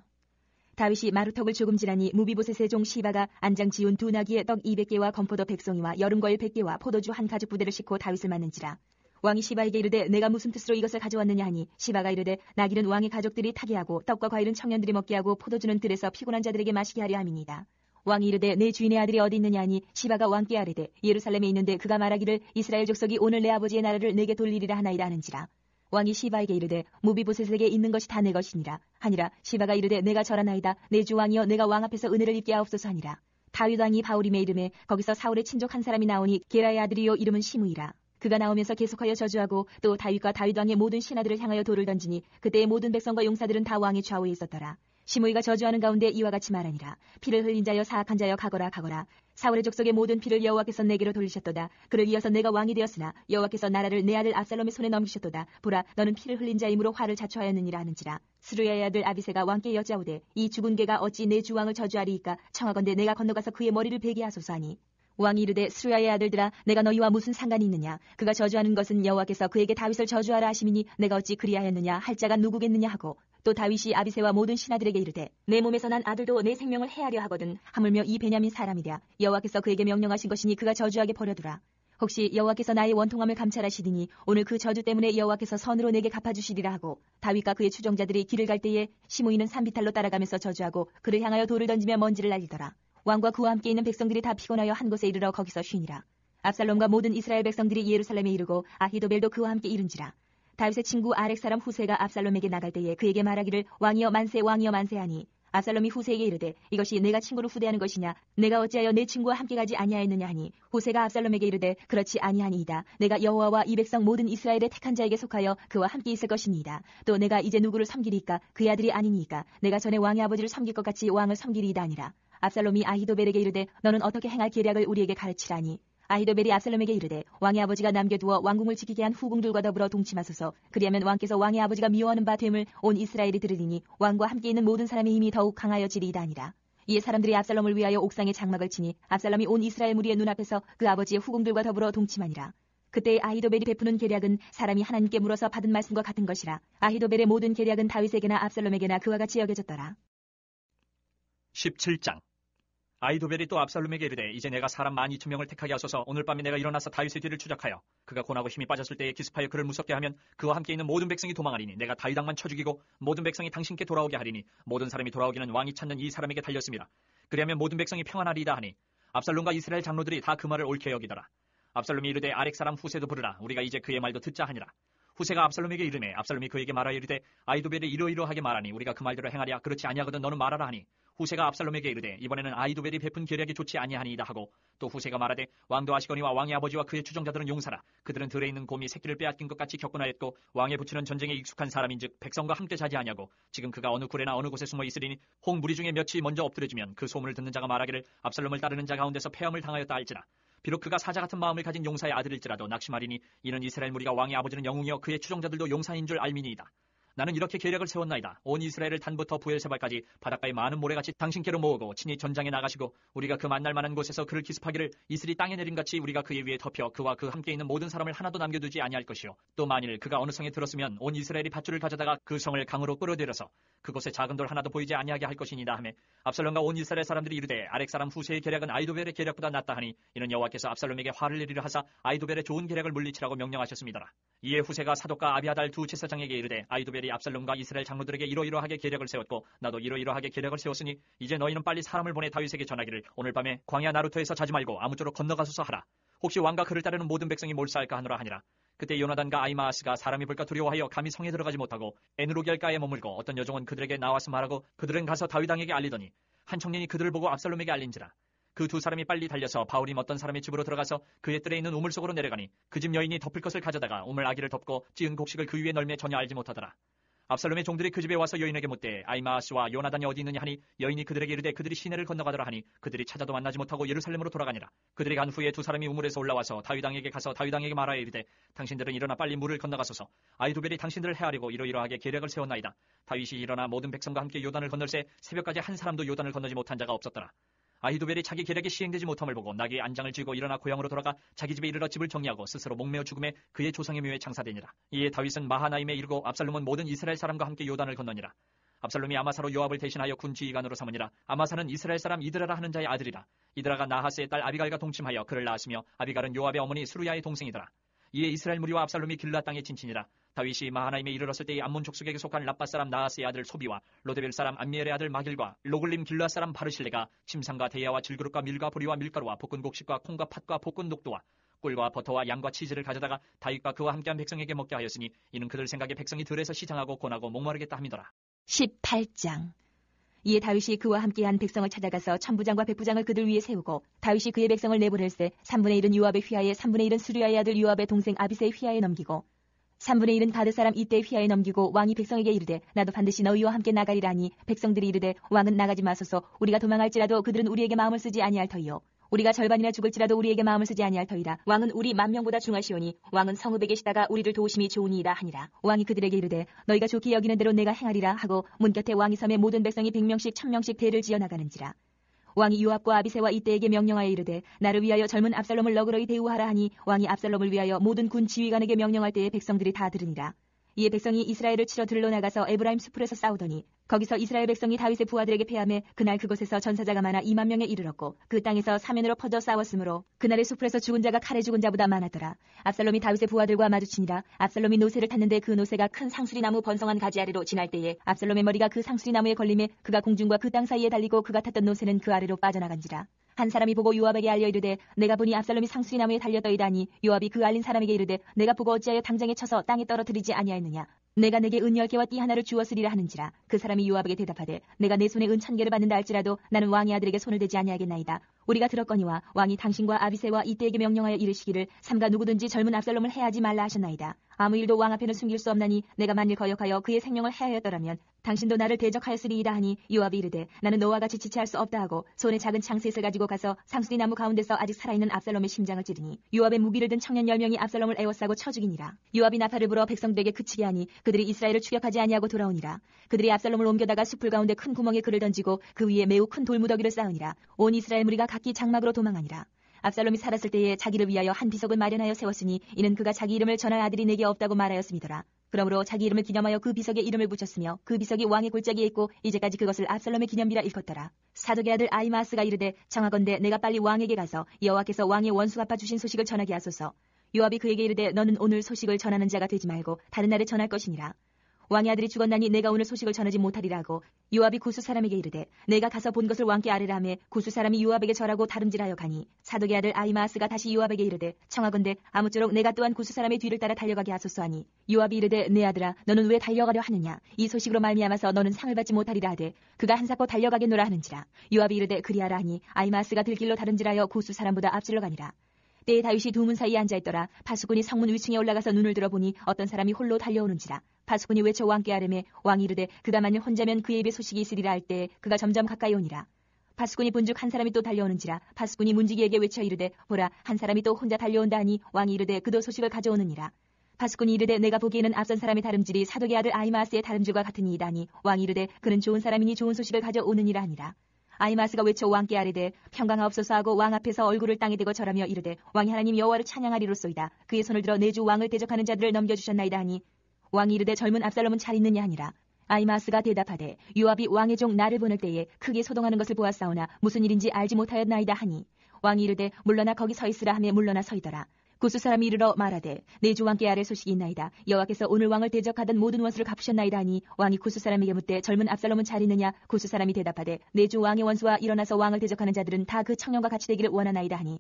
다윗이 마루턱을 조금 지나니 무비보셋의 종 시바가 안장 지운 두 나귀에 떡 200개와 건포도 100송이와 여름과일 100개와 포도주 한 가죽 부대를 싣고 다윗을 맞는지라. 왕이 시바에게 이르되 내가 무슨 뜻으로 이것을 가져왔느냐 하니 시바가 이르되 나귀는 왕의 가족들이 타게 하고 떡과 과일은 청년들이 먹게 하고 포도주는 들에서 피곤한 자들에게 마시게 하려 함이니이다. 왕이 이르되 내 주인의 아들이 어디 있느냐 하니 시바가 왕께 아뢰되 예루살렘에 있는데 그가 말하기를 이스라엘 족속이 오늘 내 아버지의 나라를 내게 돌리리라 하나이다 하는지라. 왕이 시바에게 이르되 무비보셋에게 있는 것이 다 내 것이니라 하니라. 시바가 이르되 내가 절하나이다. 내 주 왕이여 내가 왕 앞에서 은혜를 입게 하옵소서 하니라. 다윗 왕이 바울임에 이름에 거기서 사울의 친족 한 사람이 나오니 게라의 아들이요 이름은 시므이라. 그가 나오면서 계속하여 저주하고 또 다윗과 다윗 왕의 모든 신하들을 향하여 돌을 던지니 그때의 모든 백성과 용사들은 다 왕의 좌우에 있었더라. 시므이가 저주하는 가운데 이와 같이 말하니라. 피를 흘린 자여 사악한 자여 가거라 가거라. 사울의 족속의 모든 피를 여호와께서 내게로 돌리셨도다. 그를 이어서 내가 왕이 되었으나 여호와께서 나라를 내 아들 압살롬의 손에 넘기셨도다. 보라 너는 피를 흘린 자이므로 화를 자초하였느니라 하는지라. 스루야의 아들 아비새가 왕께 여짜오되 이 죽은 개가 어찌 내 주왕을 저주하리이까. 청하건대 내가 건너가서 그의 머리를 베게 하소서 하니 왕이 이르되 스루야의 아들들아 내가 너희와 무슨 상관이 있느냐. 그가 저주하는 것은 여호와께서 그에게 다윗을 저주하라 하심이니 내가 어찌 그리하였느냐 할 자가 누구겠느냐 하고 또 다윗이 아비새와 모든 신하들에게 이르되 내 몸에서 난 아들도 내 생명을 해하려 하거든 하물며 이 베냐민 사람이랴. 여호와께서 그에게 명령하신 것이니 그가 저주하게 버려두라. 혹시 여호와께서 나의 원통함을 감찰하시더니 오늘 그 저주 때문에 여호와께서 선으로 내게 갚아주시리라 하고 다윗과 그의 추종자들이 길을 갈 때에 시므이는 산비탈로 따라가면서 저주하고 그를 향하여 돌을 던지며 먼지를 날리더라. 왕과 그와 함께 있는 백성들이 다 피곤하여 한 곳에 이르러 거기서 쉬니라. 압살롬과 모든 이스라엘 백성들이 예루살렘에 이르고 아히도벨도 그와 함께 이른지라. 다윗의 친구 아렉 사람 후세가 압살롬에게 나갈 때에 그에게 말하기를 왕이여 만세 왕이여 만세하니 압살롬이 후세에게 이르되 이것이 내가 친구를 후대하는 것이냐. 내가 어찌하여 내 친구와 함께 가지 아니하였느냐 하니 후세가 압살롬에게 이르되 그렇지 아니하니이다. 내가 여호와와 이 백성 모든 이스라엘의 택한 자에게 속하여 그와 함께 있을 것이니이다. 또 내가 이제 누구를 섬기리이까. 그의 아들이 아니니이까. 내가 전에 왕의 아버지를 섬길 것 같이 왕을 섬기리이다 아니라. 압살롬이 아히도벨에게 이르되 너는 어떻게 행할 계략을 우리에게 가르치라니. 아히도벨이 압살롬에게 이르되 왕의 아버지가 남겨두어 왕궁을 지키게 한 후궁들과 더불어 동침하소서. 그리하면 왕께서 왕의 아버지가 미워하는 바 됨을 온 이스라엘이 들으리니 왕과 함께 있는 모든 사람의 힘이 더욱 강하여지리이다 아니라. 이에 사람들이 압살롬을 위하여 옥상에 장막을 치니 압살롬이 온 이스라엘 무리의 눈앞에서 그 아버지의 후궁들과 더불어 동침하니라. 그때 아히도벨이 베푸는 계략은 사람이 하나님께 물어서 받은 말씀과 같은 것이라. 아히도벨의 모든 계략은 다윗에게나 압살롬에게나 그와 같이 여겨졌더라. 17장. 아히도벨이 또 압살롬에게 이르되 이제 내가 사람 12,000명을 택하게 하소서. 오늘 밤에 내가 일어나서 다윗의 뒤를 추적하여 그가 고나고 힘이 빠졌을 때에 기습하여 그를 무섭게 하면 그와 함께 있는 모든 백성이 도망하리니 내가 다윗 왕만 쳐 죽이고 모든 백성이 당신께 돌아오게 하리니 모든 사람이 돌아오기는 왕이 찾는 이 사람에게 달렸습니다. 그리하면 모든 백성이 평안하리이다 하니 압살롬과 이스라엘 장로들이 다 그 말을 옳게 여기더라. 압살롬이 이르되 아렉 사람 후세도 부르라. 우리가 이제 그의 말도 듣자 하니라. 후세가 압살롬에게 이르매 압살롬이 그에게 말하여 이르되 아히도벨이 이러이러하게 말하니 우리가 그 말대로 행하랴. 그렇지 아니하거든 너는 말하라 하니 후세가 압살롬에게 이르되 이번에는 아히도벨이 베푼 계략이 좋지 아니하니이다 하고 또 후세가 말하되 왕도 아시거니와 왕의 아버지와 그의 추종자들은 용사라. 그들은 들에 있는 곰이 새끼를 빼앗긴 것 같이 격분하였고 왕의 부추는 전쟁에 익숙한 사람인즉 백성과 함께 자지하냐고. 지금 그가 어느 굴에나 어느 곳에 숨어 있으리니 혹 무리 중에 몇이 먼저 엎드려지면 그 소문을 듣는 자가 말하기를 압살롬을 따르는 자 가운데서 패함을 당하였다 할지라. 비록 그가 사자 같은 마음을 가진 용사의 아들일지라도 낙심하리니 이는 이스라엘 무리가 왕의 아버지는 영웅이여 그의 추종자들도 용사인 줄 알미니이다. 나는 이렇게 계략을 세웠나이다. 온 이스라엘을 단부터 부엘세바까지 바닷가의 많은 모래같이 당신께로 모으고 친히 전장에 나가시고 우리가 그 만날 만한 곳에서 그를 기습하기를 이슬이 땅에 내림같이 우리가 그의 위에 덮여 그와 그 함께 있는 모든 사람을 하나도 남겨두지 아니할 것이요. 또 만일 그가 어느 성에 들었으면 온 이스라엘이 밧줄을 가져다가 그 성을 강으로 끌어들여서 그곳에 작은 돌 하나도 보이지 아니하게 할 것이니다 하며 압살롬과 온 이스라엘 사람들이 이르되 아렉 사람 후세의 계략은 아히도벨의 계략보다 낫다 하니 이는 여호와께서 압살롬에게 화를 내리려 하사 아히도벨의 좋은 계략을 물리치라고 명령하셨습니다라. 이에 후세가 사독과 아비아달 두 제사장에게 이르되 아히도벨이 압살롬과 이스라엘 장로들에게 이러이러하게 계략을 세웠고 나도 이러이러하게 계략을 세웠으니 이제 너희는 빨리 사람을 보내 다윗에게 전하기를 오늘 밤에 광야 나루터에서 자지 말고 아무쪼록 건너가소서 하라. 혹시 왕과 그를 따르는 모든 백성이 몰사할까 하노라 하니라. 그때 요나단과 아히마아스가 사람이 볼까 두려워하여 감히 성에 들어가지 못하고 에누로겔가에 머물고 어떤 여종은 그들에게 나와서 말하고 그들은 가서 다윗 왕에게 알리더니 한 청년이 그들을 보고 압살롬에게 알린지라. 그 두 사람이 빨리 달려서 바울임 어떤 사람의 집으로 들어가서 그의 뜰에 있는 우물 속으로 내려가니 그 집 여인이 덮을 것을 가져다가 우물 아기를 덮고 찌은 곡식을 그 위에 널매 전혀 알지 못하더라. 압살롬의 종들이 그 집에 와서 여인에게 묻되 아히마아스와 요나단이 어디 있느냐 하니 여인이 그들에게 이르되 그들이 시내를 건너가더라 하니 그들이 찾아도 만나지 못하고 예루살렘으로 돌아가니라. 그들이 간 후에 두 사람이 우물에서 올라와서 다윗 왕에게 가서 다윗 왕에게 말하여 이르되 당신들은 일어나 빨리 물을 건너가소서. 아히도벨이 당신들을 헤아리고 이러이러하게 계략을 세웠나이다. 다윗이 일어나 모든 백성과 함께 요단을 건널새 새벽까지 한 사람도 요단을 건너지 못한 자가 없었더라. 아히도벨이 자기 계략이 시행되지 못함을 보고 나귀의 안장을 쥐고 일어나 고향으로 돌아가 자기 집에 이르러 집을 정리하고 스스로 목매어 죽음에 그의 조상의 묘에 장사되니라. 이에 다윗은 마하나임에 이르고 압살롬은 모든 이스라엘 사람과 함께 요단을 건너니라. 압살롬이 아마사로 요압을 대신하여 군 지휘관으로 삼으니라. 아마사는 이스라엘 사람 이드라라 하는 자의 아들이라. 이드라가 나하스의 딸 아비갈과 동침하여 그를 낳았으며 아비갈은 요압의 어머니 수루야의 동생이더라. 이에 이스라엘 무리와 압살롬이 길라 땅에 진친이라. 다윗이 마하나임에 이르렀을 때에 암몬 족속에게 속한 라빠 사람 나하스의 아들 소비와 로데벨 사람 암미엘의 아들 마길과 로글림 길라 사람 바르실레가 침상과 대야와 질그릇과 밀과 보리와 밀가루와 볶은 곡식과 콩과 팥과 볶은 녹두와 꿀과 버터와 양과 치즈를 가져다가 다윗과 그와 함께한 백성에게 먹게 하였으니 이는 그들 생각에 백성이 들에서 시장하고 고나고 목마르겠다 함이더라. 18장. 이에 다윗이 그와 함께한 백성을 찾아가서 천부장과 백부장을 그들 위에 세우고 다윗이 그의 백성을 내보낼세 3분의 1은 요압의 휘하에 3분의 1은 수르야의 아들 요압의 동생 아비새의 휘하에 넘기고 3분의 1은 가드 사람 이때의 휘하에 넘기고 왕이 백성에게 이르되 나도 반드시 너희와 함께 나가리라 하니 백성들이 이르되 왕은 나가지 마소서. 우리가 도망할지라도 그들은 우리에게 마음을 쓰지 아니할 터이요 우리가 절반이나 죽을지라도 우리에게 마음을 쓰지 아니할 터이라. 왕은 우리 10,000명보다 중하시오니 왕은 성읍에 계시다가 우리를 도우심이 좋으니이다 하니라. 왕이 그들에게 이르되 너희가 좋게 여기는 대로 내가 행하리라 하고 문 곁에 왕이 섬에 모든 백성이 100명씩 1000명씩 대를 지어 나가는지라. 왕이 요압과 아비새와 이때에게 명령하여 이르되 나를 위하여 젊은 압살롬을 너그러이 대우하라 하니 왕이 압살롬을 위하여 모든 군 지휘관에게 명령할 때에 백성들이 다 들으니라. 이에 백성이 이스라엘을 치러 들러 나가서 에브라임 숲풀에서 싸우더니 거기서 이스라엘 백성이 다윗의 부하들에게 패하매 그날 그곳에서 전사자가 많아 20,000명에 이르렀고 그 땅에서 사면으로 퍼져 싸웠으므로 그날의 숲풀에서 죽은 자가 칼에 죽은 자보다 많았더라. 압살롬이 다윗의 부하들과 마주치니라. 압살롬이 노새를 탔는데 그 노새가 큰 상수리나무 번성한 가지 아래로 지날 때에 압살롬의 머리가 그 상수리나무에 걸림에 그가 공중과 그 땅 사이에 달리고 그가 탔던 노새는 그 아래로 빠져나간지라. 한 사람이 보고 요압에게 알려 이르되 내가 보니 압살롬이 상수리나무에 달렸더이다 하니 요압이 그 알린 사람에게 이르되 내가 보고 어찌하여 당장에 쳐서 땅에 떨어뜨리지 아니하였느냐. 내가 내게 은 10개와 띠 하나를 주었으리라 하는지라. 그 사람이 요압에게 대답하되 내가 내 손에 은 1000개를 받는다 할지라도 나는 왕의 아들에게 손을 대지 아니하겠나이다. 우리가 들었거니와 왕이 당신과 아비새와 이때에게 명령하여 이르시기를 삼가 누구든지 젊은 압살롬을 해하지 말라 하셨나이다. 아무 일도 왕 앞에는 숨길 수 없나니 내가 만일 거역하여 그의 생명을 해하였더라면 당신도 나를 대적하였으리이다 하니 요압이 이르되 나는 너와 같이 지체할 수 없다 하고 손에 작은 창셋을 가지고 가서 상수리나무 가운데서 아직 살아있는 압살롬의 심장을 찌르니 요압의 무기를 든 청년 10명이 압살롬을 에워싸고 쳐 죽이니라. 요압이 나팔을 불어 백성들에게 그치게 하니 그들이 이스라엘을 추격하지 아니하고 돌아오니라. 그들이 압살롬을 옮겨다가 숲풀 가운데 큰 구멍에 그를 던지고 그 위에 매우 큰 돌무더기를 쌓으니라. 온 이스라엘 무리가 각기 장막으로 도망하니라. 압살롬이 살았을 때에 자기를 위하여 한 비석을 마련하여 세웠으니 이는 그가 자기 이름을 전할 아들이 내게 없다고 말하였음이더라. 그러므로 자기 이름을 기념하여 그 비석에 이름을 붙였으며 그 비석이 왕의 골짜기에 있고 이제까지 그것을 압살롬의 기념비라 일컫더라. 사독의 아들 아히마아스가 이르되 청하건대 내가 빨리 왕에게 가서 여호와께서 왕의 원수 갚아 주신 소식을 전하게 하소서. 요압이 그에게 이르되 너는 오늘 소식을 전하는 자가 되지 말고 다른 날에 전할 것이니라. 왕의 아들이 죽었나니 내가 오늘 소식을 전하지 못하리라 하고 요압이 구스 사람에게 이르되 내가 가서 본 것을 왕께 아뢰라 하매 구스 사람이 요압에게 절하고 다름질하여 가니 사독의 아들 아히마아스가 다시 요압에게 이르되 청하건대 아무쪼록 내가 또한 구스 사람의 뒤를 따라 달려가게 하소서 하니 요압이 이르되 내 아들아 너는 왜 달려가려 하느냐. 이 소식으로 말미암아서 너는 상을 받지 못하리라 하되 그가 한사코 달려가겠노라 하는지라. 요압이 이르되 그리하라 하니 아히마아스가 들길로 다름질하여 구스 사람보다 앞질러 가니라. 때에 다윗이 두 문 사이에 앉아있더라. 파수꾼이 성문 위층에 올라가서 눈을 들어보니 어떤 사람이 홀로 달려오는지라. 파수꾼이 외쳐 왕께 아뢰매 왕이 이르되 그가 만일 혼자면 그의 입에 소식이 있으리라 할 때에 그가 점점 가까이 오니라. 파수꾼이 본즉 한 사람이 또 달려오는지라. 파수꾼이 문지기에게 외쳐 이르되 보라 한 사람이 또 혼자 달려온다 하니 왕이 이르되 그도 소식을 가져오느니라. 파수꾼이 이르되 내가 보기에는 앞선 사람의 다름질이 사독의 아들 아히마아스의 다름질과 같으니이다 하니 왕이 이르되 그는 좋은 사람이니 좋은 소식을 가져오느니라 하니라. 아히마아스가 외쳐 왕께 아뢰되 평강하옵소서 하고 왕 앞에서 얼굴을 땅에 대고 절하며 이르되 왕이 하나님 여호와를 찬양하리로소이다. 그의 손을 들어 내 주 왕을 대적하는 자들을 넘겨주셨나이다 하니 왕이 이르되 젊은 압살롬은 잘 있느냐 하니라. 아히마아스가 대답하되 요압이 왕의 종 나를 보낼 때에 크게 소동하는 것을 보았사오나 무슨 일인지 알지 못하였나이다 하니 왕이 이르되 물러나 거기 서 있으라 하며 물러나 서이더라. 구스 사람이 이르러 말하되 내 주 왕께 아뢰 소식이 있나이다. 여호와께서 오늘 왕을 대적하던 모든 원수를 갚으셨나이다 하니 왕이 구스 사람에게 묻되 젊은 압살롬은 잘 있느냐. 구스 사람이 대답하되 내 주 왕의 원수와 일어나서 왕을 대적하는 자들은 다 그 청년과 같이 되기를 원하나이다 하니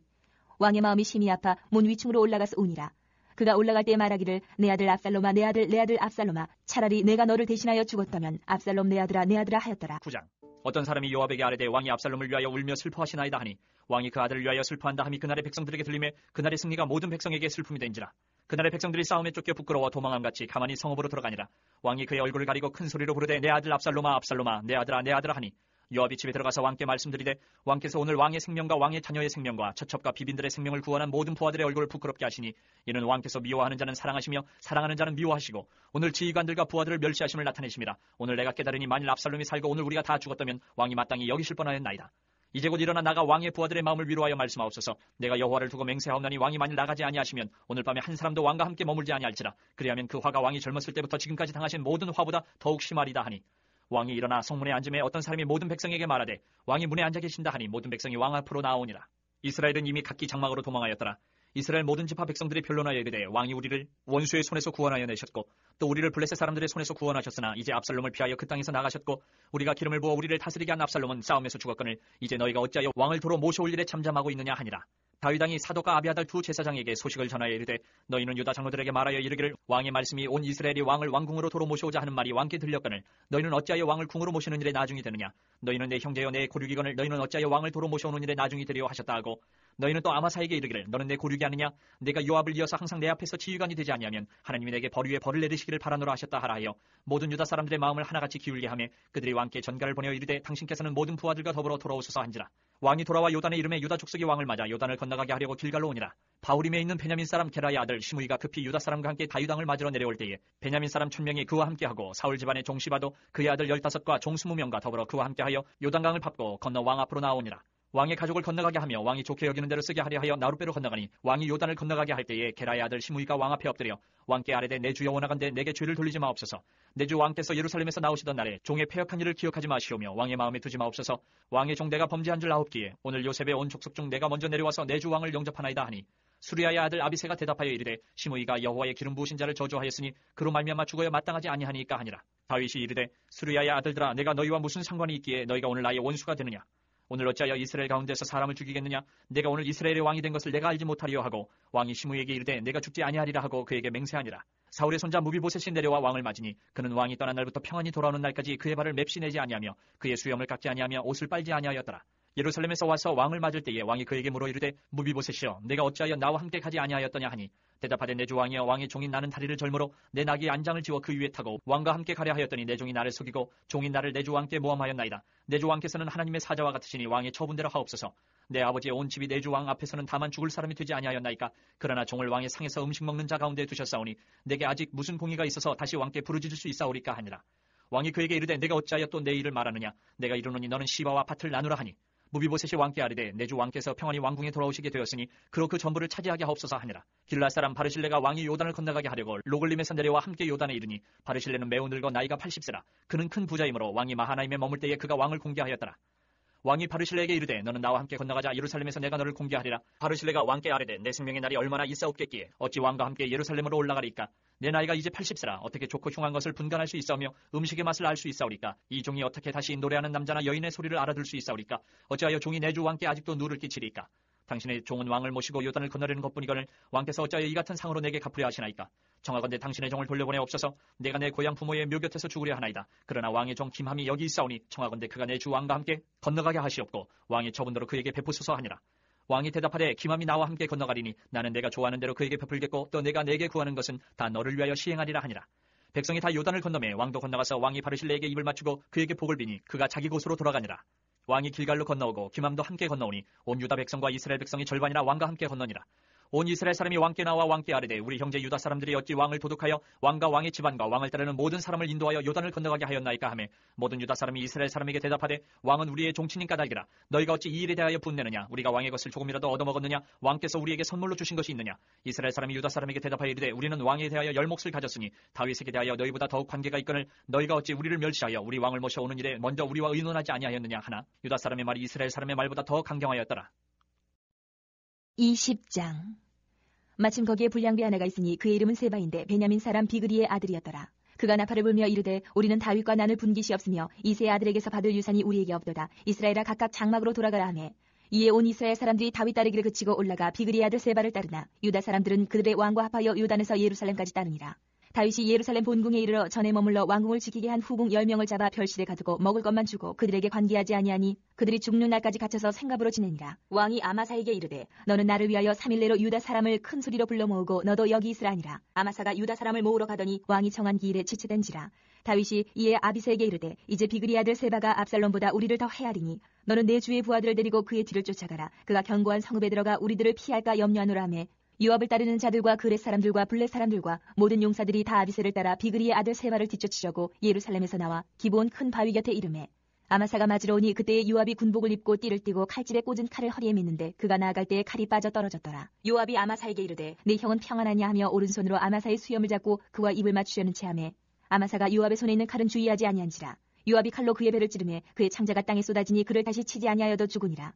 왕의 마음이 심히 아파 문 위층으로 올라가서 우니라. 그가 올라갈 때에 말하기를 내 아들 압살롬아 내 아들 압살롬아 차라리 내가 너를 대신하여 죽었다면 압살롬 내 아들아 하였더라. 9장 어떤 사람이 요압에게 아뢰되 왕이 압살롬을 위하여 울며 슬퍼하시나이다 하니 왕이 그 아들을 위하여 슬퍼한다 함이 그날의 백성들에게 들리매 그날의 승리가 모든 백성에게 슬픔이 된지라. 그날의 백성들이 싸움에 쫓겨 부끄러워 도망함같이 가만히 성읍으로 들어가니라. 왕이 그의 얼굴을 가리고 큰 소리로 부르되 내 아들 압살롬아 압살롬아 내 아들아 내 아들아 하니 요압이 집에 들어가서 왕께 말씀드리되 왕께서 오늘 왕의 생명과 왕의 자녀의 생명과 처첩과 비빈들의 생명을 구원한 모든 부하들의 얼굴을 부끄럽게 하시니 이는 왕께서 미워하는 자는 사랑하시며 사랑하는 자는 미워하시고 오늘 지휘관들과 부하들을 멸시하심을 나타내심이라. 오늘 내가 깨달으니 만일 압살롬이 살고 오늘 우리가 다 죽었다면 왕이 마땅히 여기실 뻔하였나이다. 이제 곧 일어나 나가 왕의 부하들의 마음을 위로하여 말씀하옵소서. 내가 여호와를 두고 맹세하옵나니 왕이 만일 나가지 아니하시면 오늘 밤에 한 사람도 왕과 함께 머물지 아니할지라. 그리하면 그 화가 왕이 젊었을 때부터 지금까지 당하신 모든 화보다 더욱 심하리다 하니 왕이 일어나 성문에 앉음에 어떤 사람이 모든 백성에게 말하되 왕이 문에 앉아 계신다 하니 모든 백성이 왕 앞으로 나오니라. 이스라엘은 이미 각기 장막으로 도망하였더라. 이스라엘 모든 지파 백성들이 변론하여 이르되 왕이 우리를 원수의 손에서 구원하여 내셨고 또 우리를 블레셋 사람들의 손에서 구원하셨으나 이제 압살롬을 피하여 그 땅에서 나가셨고 우리가 기름을 부어 우리를 다스리게 한 압살롬은 싸움에서 죽었거늘 이제 너희가 어찌하여 왕을 도로 모셔올 일에 잠잠하고 있느냐 하니라. 다윗 왕이 사독과 아비아달 두 제사장에게 소식을 전하여 이르되 너희는 유다 장로들에게 말하여 이르기를 왕의 말씀이 온 이스라엘이 왕을 왕궁으로 도로 모셔오자 하는 말이 왕께 들렸거늘 너희는 어찌하여 왕을 궁으로 모시는 일에 나중이 되느냐. 너희는 내 형제여 내 고륙이거늘 너희는 어찌하여 왕을 도로 모셔오는 일에 나중이 되려 하셨다 하고 너희는 또 아마사에게 이르기를 너는 내 고륙이 아니냐. 내가 요압을 이어서 항상 내 앞에서 지휘관이 되지 아니하면 하나님이 내게 벌 위에 벌을 내리시기를 바라노라 하셨다 하라 하여 모든 유다 사람들의 마음을 하나같이 기울게 하며 그들이 왕께 전가를 보내어 이르되 당신께서는 모든 부하들과 더불어 돌아오소서 한지라. 왕이 돌아와 요단의 이름에 유다 족속이 왕을 맞아 요단을 건너가게 하려고 길갈로 오니라. 바후림에 있는 베냐민 사람 게라의 아들 시므이가 급히 유다 사람과 함께 다윗 왕을 맞으러 내려올 때에 베냐민 사람 1000명이 그와 함께하고 사울 집안의 종 시바도 그의 아들 15과 종 20명과 더불어 그와 함께하여 요단강을 밟고 건너 왕 앞으로 나오니라. 왕의 가족을 건너가게 하며 왕이 좋게 여기는 대로 쓰게 하려 하여 나룻배로 건너가니 왕이 요단을 건너가게 할 때에 게라의 아들 시므이가 왕 앞에 엎드려 왕께 아뢰되 내 주여 원하건대 내게 죄를 돌리지 마옵소서. 내 주 왕께서 예루살렘에서 나오시던 날에 종의 패역한 일을 기억하지 마시오며 왕의 마음에 두지 마옵소서. 왕의 종 내가 범죄한 줄 아옵기에 오늘 요셉의 온 족속 중 내가 먼저 내려와서 내 주 왕을 영접하나이다 하니 수리아의 아들 아비새가 대답하여 이르되 시므이가 여호와의 기름 부으신 자를 저주하였으니 그로 말미암아 죽어야 마땅하지 아니하니까 하니라. 다윗이 이르되 수리아의 아들들아 내가 너희와 무슨 상관이 있기에 너희가 오늘 나의 원수가 되느냐. 오늘 어찌하여 이스라엘 가운데서 사람을 죽이겠느냐. 내가 오늘 이스라엘의 왕이 된 것을 내가 알지 못하리요 하고 왕이 시므이에게 이르되 내가 죽지 아니하리라 하고 그에게 맹세하니라. 사울의 손자 무비보셋이 내려와 왕을 맞으니 그는 왕이 떠난 날부터 평안히 돌아오는 날까지 그의 발을 맵시 내지 아니하며 그의 수염을 깎지 아니하며 옷을 빨지 아니하였더라. 예루살렘에서 와서 왕을 맞을 때에 왕이 그에게 물어 이르되 무비보셋이여 내가 어찌하여 나와 함께 가지 아니하였더냐 하니 대답하되 내 주 왕이여 왕의 종인 나는 다리를 절므로 내 나귀의 안장을 지워 그 위에 타고 왕과 함께 가려 하였더니 내 종이 나를 속이고 종인 나를 내 주 왕께 모함하였나이다. 내 주 왕께서는 하나님의 사자와 같으시니 왕의 처분대로 하옵소서. 내 아버지의 온 집이 내 주 왕 앞에서는 다만 죽을 사람이 되지 아니하였나이까. 그러나 종을 왕의 상에서 음식 먹는 자 가운데 두셨사오니 내게 아직 무슨 공의가 있어서 다시 왕께 부르짖을 수 있사오리까 하니라. 왕이 그에게 이르되 내가 어찌하여 또 내 일을 말하느냐. 내가 이르노니 너는 시바와 밭을 나누라 하니 무비보셋이 왕께 아뢰되 내 주 왕께서 평안히 왕궁에 돌아오시게 되었으니 그로 그 전부를 차지하게 하옵소서 하니라. 길라 사람 바르실레가 왕이 요단을 건너가게 하려고 로글림에서 내려와 함께 요단에 이르니 바르실레는 매우 늙어 나이가 80세라. 그는 큰 부자이므로 왕이 마하나임에 머물 때에 그가 왕을 공개하였더라. 왕이 바르실레에게 이르되 너는 나와 함께 건너가자. 예루살렘에서 내가 너를 공개하리라. 바르실레가 왕께 아뢰되 내 생명의 날이 얼마나 있사옵겠기에 어찌 왕과 함께 예루살렘으로 올라가리까. 내 나이가 이제 80세라. 어떻게 좋고 흉한 것을 분간할 수 있사오며 음식의 맛을 알 수 있사오리까. 이 종이 어떻게 다시 노래하는 남자나 여인의 소리를 알아들 수 있사오리까. 어찌하여 종이 내 주 왕께 아직도 누를 끼치리까. 당신의 종은 왕을 모시고 요단을 건너려는 것뿐이거늘 왕께서 어찌하여 이 같은 상으로 내게 갚으려 하시나이까. 정하건대 당신의 종을 돌려보내옵소서. 내가 내 고향 부모의 묘 곁에서 죽으려 하나이다. 그러나 왕의 종 김함이 여기 있사오니 청하건대 그가 내 주 왕과 함께 건너가게 하시옵고 왕의 처분대로 그에게 베푸소서 하니라. 왕이 대답하되 김함이 나와 함께 건너가리니 나는 내가 좋아하는 대로 그에게 베풀겠고 또 내가 내게 구하는 것은 다 너를 위하여 시행하리라 하니라. 백성이 다 요단을 건너매 왕도 건너가서 왕이 바르실레에게 입을 맞추고 그에게 복을 비니 그가 자기 곳으로 돌아가니라. 왕이 길갈로 건너오고 김함도 함께 건너오니 온 유다 백성과 이스라엘 백성이 절반이나 왕과 함께 건너니라. 온 이스라엘 사람이 왕께 나와 왕께 아뢰되 우리 형제 유다 사람들이 어찌 왕을 도둑하여 왕과 왕의 집안과 왕을 따르는 모든 사람을 인도하여 요단을 건너가게 하였나이까 하매 모든 유다 사람이 이스라엘 사람에게 대답하되 왕은 우리의 종친인 까닭이라. 너희가 어찌 이 일에 대하여 분내느냐. 우리가 왕의 것을 조금이라도 얻어먹었느냐. 왕께서 우리에게 선물로 주신 것이 있느냐. 이스라엘 사람이 유다 사람에게 대답하여 이르되 우리는 왕에 대하여 열몫을 가졌으니 다윗에게 대하여 너희보다 더욱 관계가 있거늘 너희가 어찌 우리를 멸시하여 우리 왕을 모셔오는 일에 먼저 우리와 의논하지 아니하였느냐 하나 유다 사람의 말이 이스라엘 사람의 말보다 더 강경하였더라. 20장. 마침 거기에 불량배 하나가 있으니 그의 이름은 세바인데 베냐민 사람 비그리의 아들이었더라. 그가 나팔을 불며 이르되 우리는 다윗과 나눌 분깃이 없으며 이새의 아들에게서 받을 유산이 우리에게 없도다. 이스라엘아 각각 장막으로 돌아가라 하매 이에 온 이스라엘 사람들이 다윗 따르기를 그치고 올라가 비그리의 아들 세바를 따르나 유다 사람들은 그들의 왕과 합하여 요단에서 예루살렘까지 따르니라. 다윗이 예루살렘 본궁에 이르러 전에 머물러 왕궁을 지키게 한 후궁 10명을 잡아 별실에 가두고 먹을 것만 주고 그들에게 관계하지 아니하니 그들이 죽는 날까지 갇혀서 생갑으로 지내니라. 왕이 아마사에게 이르되 너는 나를 위하여 3일 내로 유다 사람을 큰 소리로 불러 모으고 너도 여기 있으라 하니라. 아마사가 유다 사람을 모으러 가더니 왕이 정한 기일에 지체된지라. 다윗이 이에 아비새에게 이르되 이제 비그리 아들 세바가 압살롬보다 우리를 더 헤아리니 너는 내 주의 부하들을 데리고 그의 뒤를 쫓아가라. 그가 견고한 성읍에 들어가 우리들을 피할까 염려하노라 하매 요압을 따르는 자들과 그렛 사람들과 블렛 사람들과 모든 용사들이 다 아비새를 따라 비그리의 아들 세바를 뒤쫓으려고 예루살렘에서 나와 기브온 큰 바위 곁에 이르매 아마사가 맞으러 오니 그때에 요압이 군복을 입고 띠를 띠고 칼집에 꽂은 칼을 허리에 믿는데 그가 나아갈 때에 칼이 빠져 떨어졌더라. 요압이 아마사에게 이르되 네 형은 평안하냐 하며 오른손으로 아마사의 수염을 잡고 그와 입을 맞추려는 체하매 아마사가 요압의 손에 있는 칼은 주의하지 아니한지라. 요압이 칼로 그의 배를 찌르매 그의 창자가 땅에 쏟아지니 그를 다시 치지 아니하여도 죽으니라.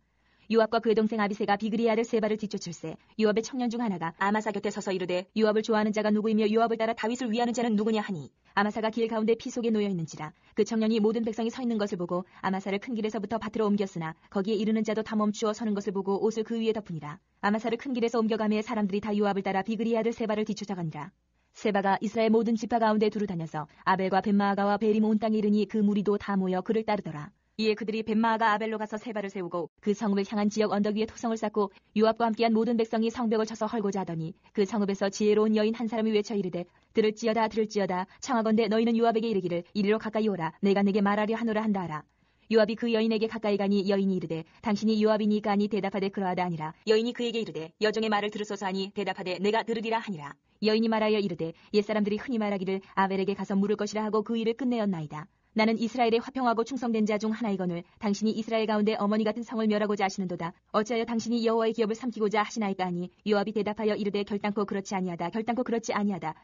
요압과 그의 동생 아비새가 비그리의 아들 세바를 뒤쫓을세 요압의 청년 중 하나가 아마사 곁에 서서 이르되 요압을 좋아하는 자가 누구이며 요압을 따라 다윗을 위하는 자는 누구냐 하니 아마사가 길 가운데 피 속에 놓여 있는지라. 그 청년이 모든 백성이 서 있는 것을 보고 아마사를 큰 길에서부터 밭으로 옮겼으나 거기에 이르는 자도 다 멈추어 서는 것을 보고 옷을 그 위에 덮으니라. 아마사를 큰 길에서 옮겨가매 사람들이 다 요압을 따라 비그리의 아들 세바를 뒤쫓아가니라. 세바가 이스라엘 모든 지파 가운데 두루 다녀서 아벨과 벳마아가와 베림 온 땅에 이르니 그 무리도 다 모여 그를 따르더라. 이에 그들이 벳마아가 아벨로 가서 세바를 세우고 그 성읍을 향한 지역 언덕 위에 토성을 쌓고 요압과 함께한 모든 백성이 성벽을 쳐서 헐고자 하더니 그 성읍에서 지혜로운 여인 한 사람이 외쳐 이르되 들을지어다 청하건대 너희는 요압에게 이르기를 이리로 가까이 오라. 내가 네게 말하려 하노라 한다 하라. 요압이 그 여인에게 가까이 가니 여인이 이르되 당신이 요압이니까 하니 대답하되 그러하다 아니라. 여인이 그에게 이르되 여종의 말을 들으소서 하니 대답하되 내가 들으리라 하니라. 여인이 말하여 이르되 옛사람들이 흔히 말하기를 아벨에게 가서 물을 것이라 하고 그 일을 끝내었나이다. 나는 이스라엘의 화평하고 충성된 자 중 하나이거늘 당신이 이스라엘 가운데 어머니 같은 성을 멸하고자 하시는도다. 어찌하여 당신이 여호와의 기업을 삼키고자 하시나이까 하니 요압이 대답하여 이르되 결단코 그렇지 아니하다.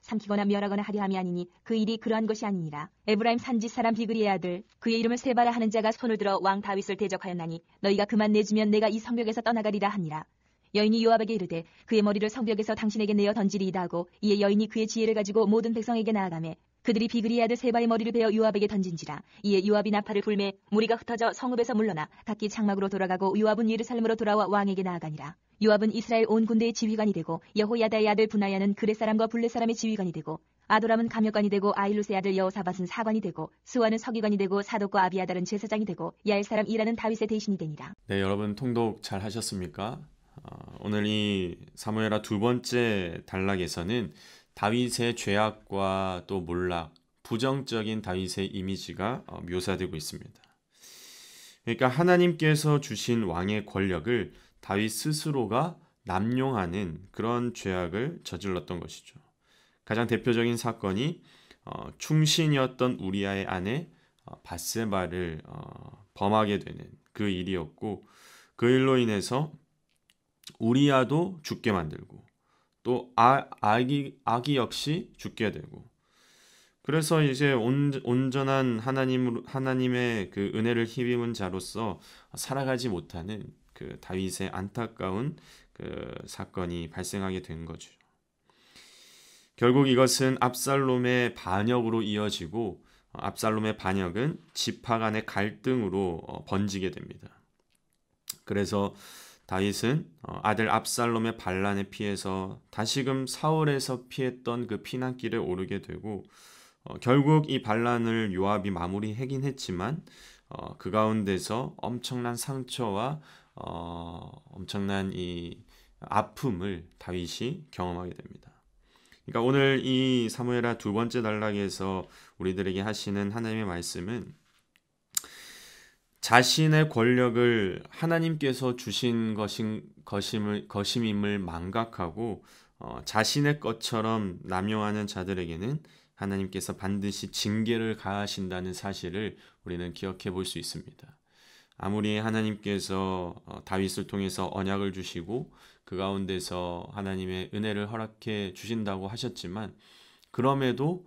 삼키거나 멸하거나 하려 함이 아니니 그 일이 그러한 것이 아니니라. 에브라임 산지 사람 비그리의 아들 그의 이름을 세바라 하는 자가 손을 들어 왕 다윗을 대적하였나니 너희가 그만 내주면 내가 이 성벽에서 떠나가리라 하니라. 여인이 요압에게 이르되 그의 머리를 성벽에서 당신에게 내어 던지리이다 하고 이에 여인이 그의 지혜를 가지고 모든 백성에게 나아가매 그들이 비그리의 아들 세바의 머리를 베어 요압에게 던진지라. 이에 요압이 나팔을 불매 무리가 흩어져 성읍에서 물러나 각기 장막으로 돌아가고 요압은 예루살렘으로 돌아와 왕에게 나아가니라. 요압은 이스라엘 온 군대의 지휘관이 되고 여호야다의 아들 분하야는 그렛 사람과 블렛 사람의 지휘관이 되고 아도람은 감역관이 되고 아일루스의 아들 여호사밧은 사관이 되고 스와는 서기관이 되고 사독과 아비아달은 제사장이 되고 야엘 사람 이라는 다윗의 대신이 되니라. 네, 여러분 통독 잘 하셨습니까? 오늘 이 사무엘하 두 번째 단락에서는 다윗의 죄악과 또 몰락, 부정적인 다윗의 이미지가 묘사되고 있습니다. 그러니까 하나님께서 주신 왕의 권력을 다윗 스스로가 남용하는 그런 죄악을 저질렀던 것이죠. 가장 대표적인 사건이 충신이었던 우리아의 아내 밧세바를 범하게 되는 그 일이었고 그 일로 인해서 우리아도 죽게 만들고 또 아기 역시 죽게 되고 그래서 이제 온전한 하나님의 그 은혜를 힘입은 자로서 살아가지 못하는 그 다윗의 안타까운 그 사건이 발생하게 된 거죠. 결국 이것은 압살롬의 반역으로 이어지고 압살롬의 반역은 지파 간의 갈등으로 번지게 됩니다. 그래서 다윗은 아들 압살롬의 반란에 피해서 다시금 사울에서 피했던 그 피난길에 오르게 되고 결국 이 반란을 요압이 마무리하긴 했지만 그 가운데서 엄청난 상처와 엄청난 이 아픔을 다윗이 경험하게 됩니다. 그러니까 오늘 이 사무엘하 두 번째 단락에서 우리들에게 하시는 하나님의 말씀은 자신의 권력을 하나님께서 주신 것임을 망각하고 자신의 것처럼 남용하는 자들에게는 하나님께서 반드시 징계를 가하신다는 사실을 우리는 기억해 볼 수 있습니다. 아무리 하나님께서 다윗을 통해서 언약을 주시고 그 가운데서 하나님의 은혜를 허락해 주신다고 하셨지만 그럼에도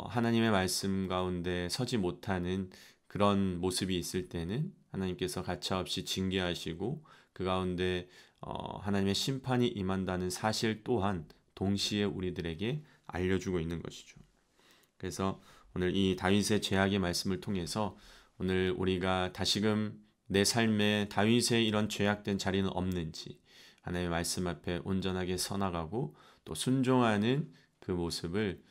하나님의 말씀 가운데 서지 못하는 그런 모습이 있을 때는 하나님께서 가차없이 징계하시고 그 가운데 하나님의 심판이 임한다는 사실 또한 동시에 우리들에게 알려주고 있는 것이죠. 그래서 오늘 이 다윗의 죄악의 말씀을 통해서 오늘 우리가 다시금 내 삶에 다윗의 이런 죄악된 자리는 없는지 하나님의 말씀 앞에 온전하게 서나가고 또 순종하는 그 모습을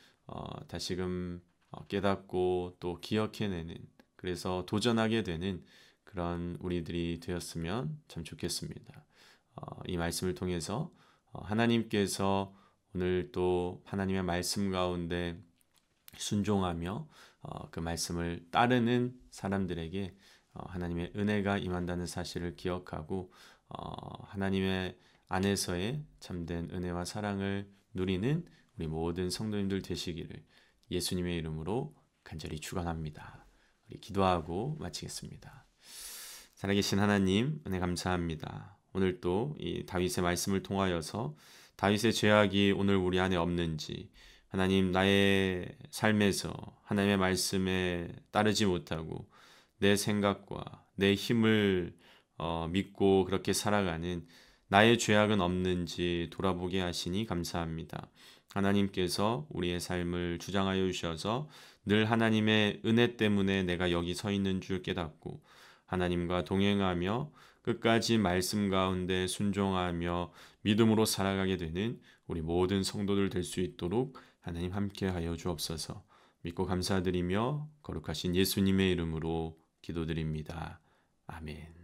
다시금 깨닫고 또 기억해내는, 그래서 도전하게 되는 그런 우리들이 되었으면 참 좋겠습니다. 이 말씀을 통해서 하나님께서 오늘 또 하나님의 말씀 가운데 순종하며 그 말씀을 따르는 사람들에게 하나님의 은혜가 임한다는 사실을 기억하고 하나님의 안에서의 참된 은혜와 사랑을 누리는 우리 모든 성도님들 되시기를 예수님의 이름으로 간절히 축원합니다. 우리 기도하고 마치겠습니다. 살아계신 하나님, 은혜 감사합니다. 오늘 또 이 다윗의 말씀을 통하여서 다윗의 죄악이 오늘 우리 안에 없는지, 하나님, 나의 삶에서 하나님의 말씀에 따르지 못하고 내 생각과 내 힘을 믿고 그렇게 살아가는 나의 죄악은 없는지 돌아보게 하시니 감사합니다. 하나님께서 우리의 삶을 주장하여 주셔서 늘 하나님의 은혜 때문에 내가 여기 서 있는 줄 깨닫고 하나님과 동행하며 끝까지 말씀 가운데 순종하며 믿음으로 살아가게 되는 우리 모든 성도들 될 수 있도록 하나님 함께하여 주옵소서. 믿고 감사드리며 거룩하신 예수님의 이름으로 기도드립니다. 아멘.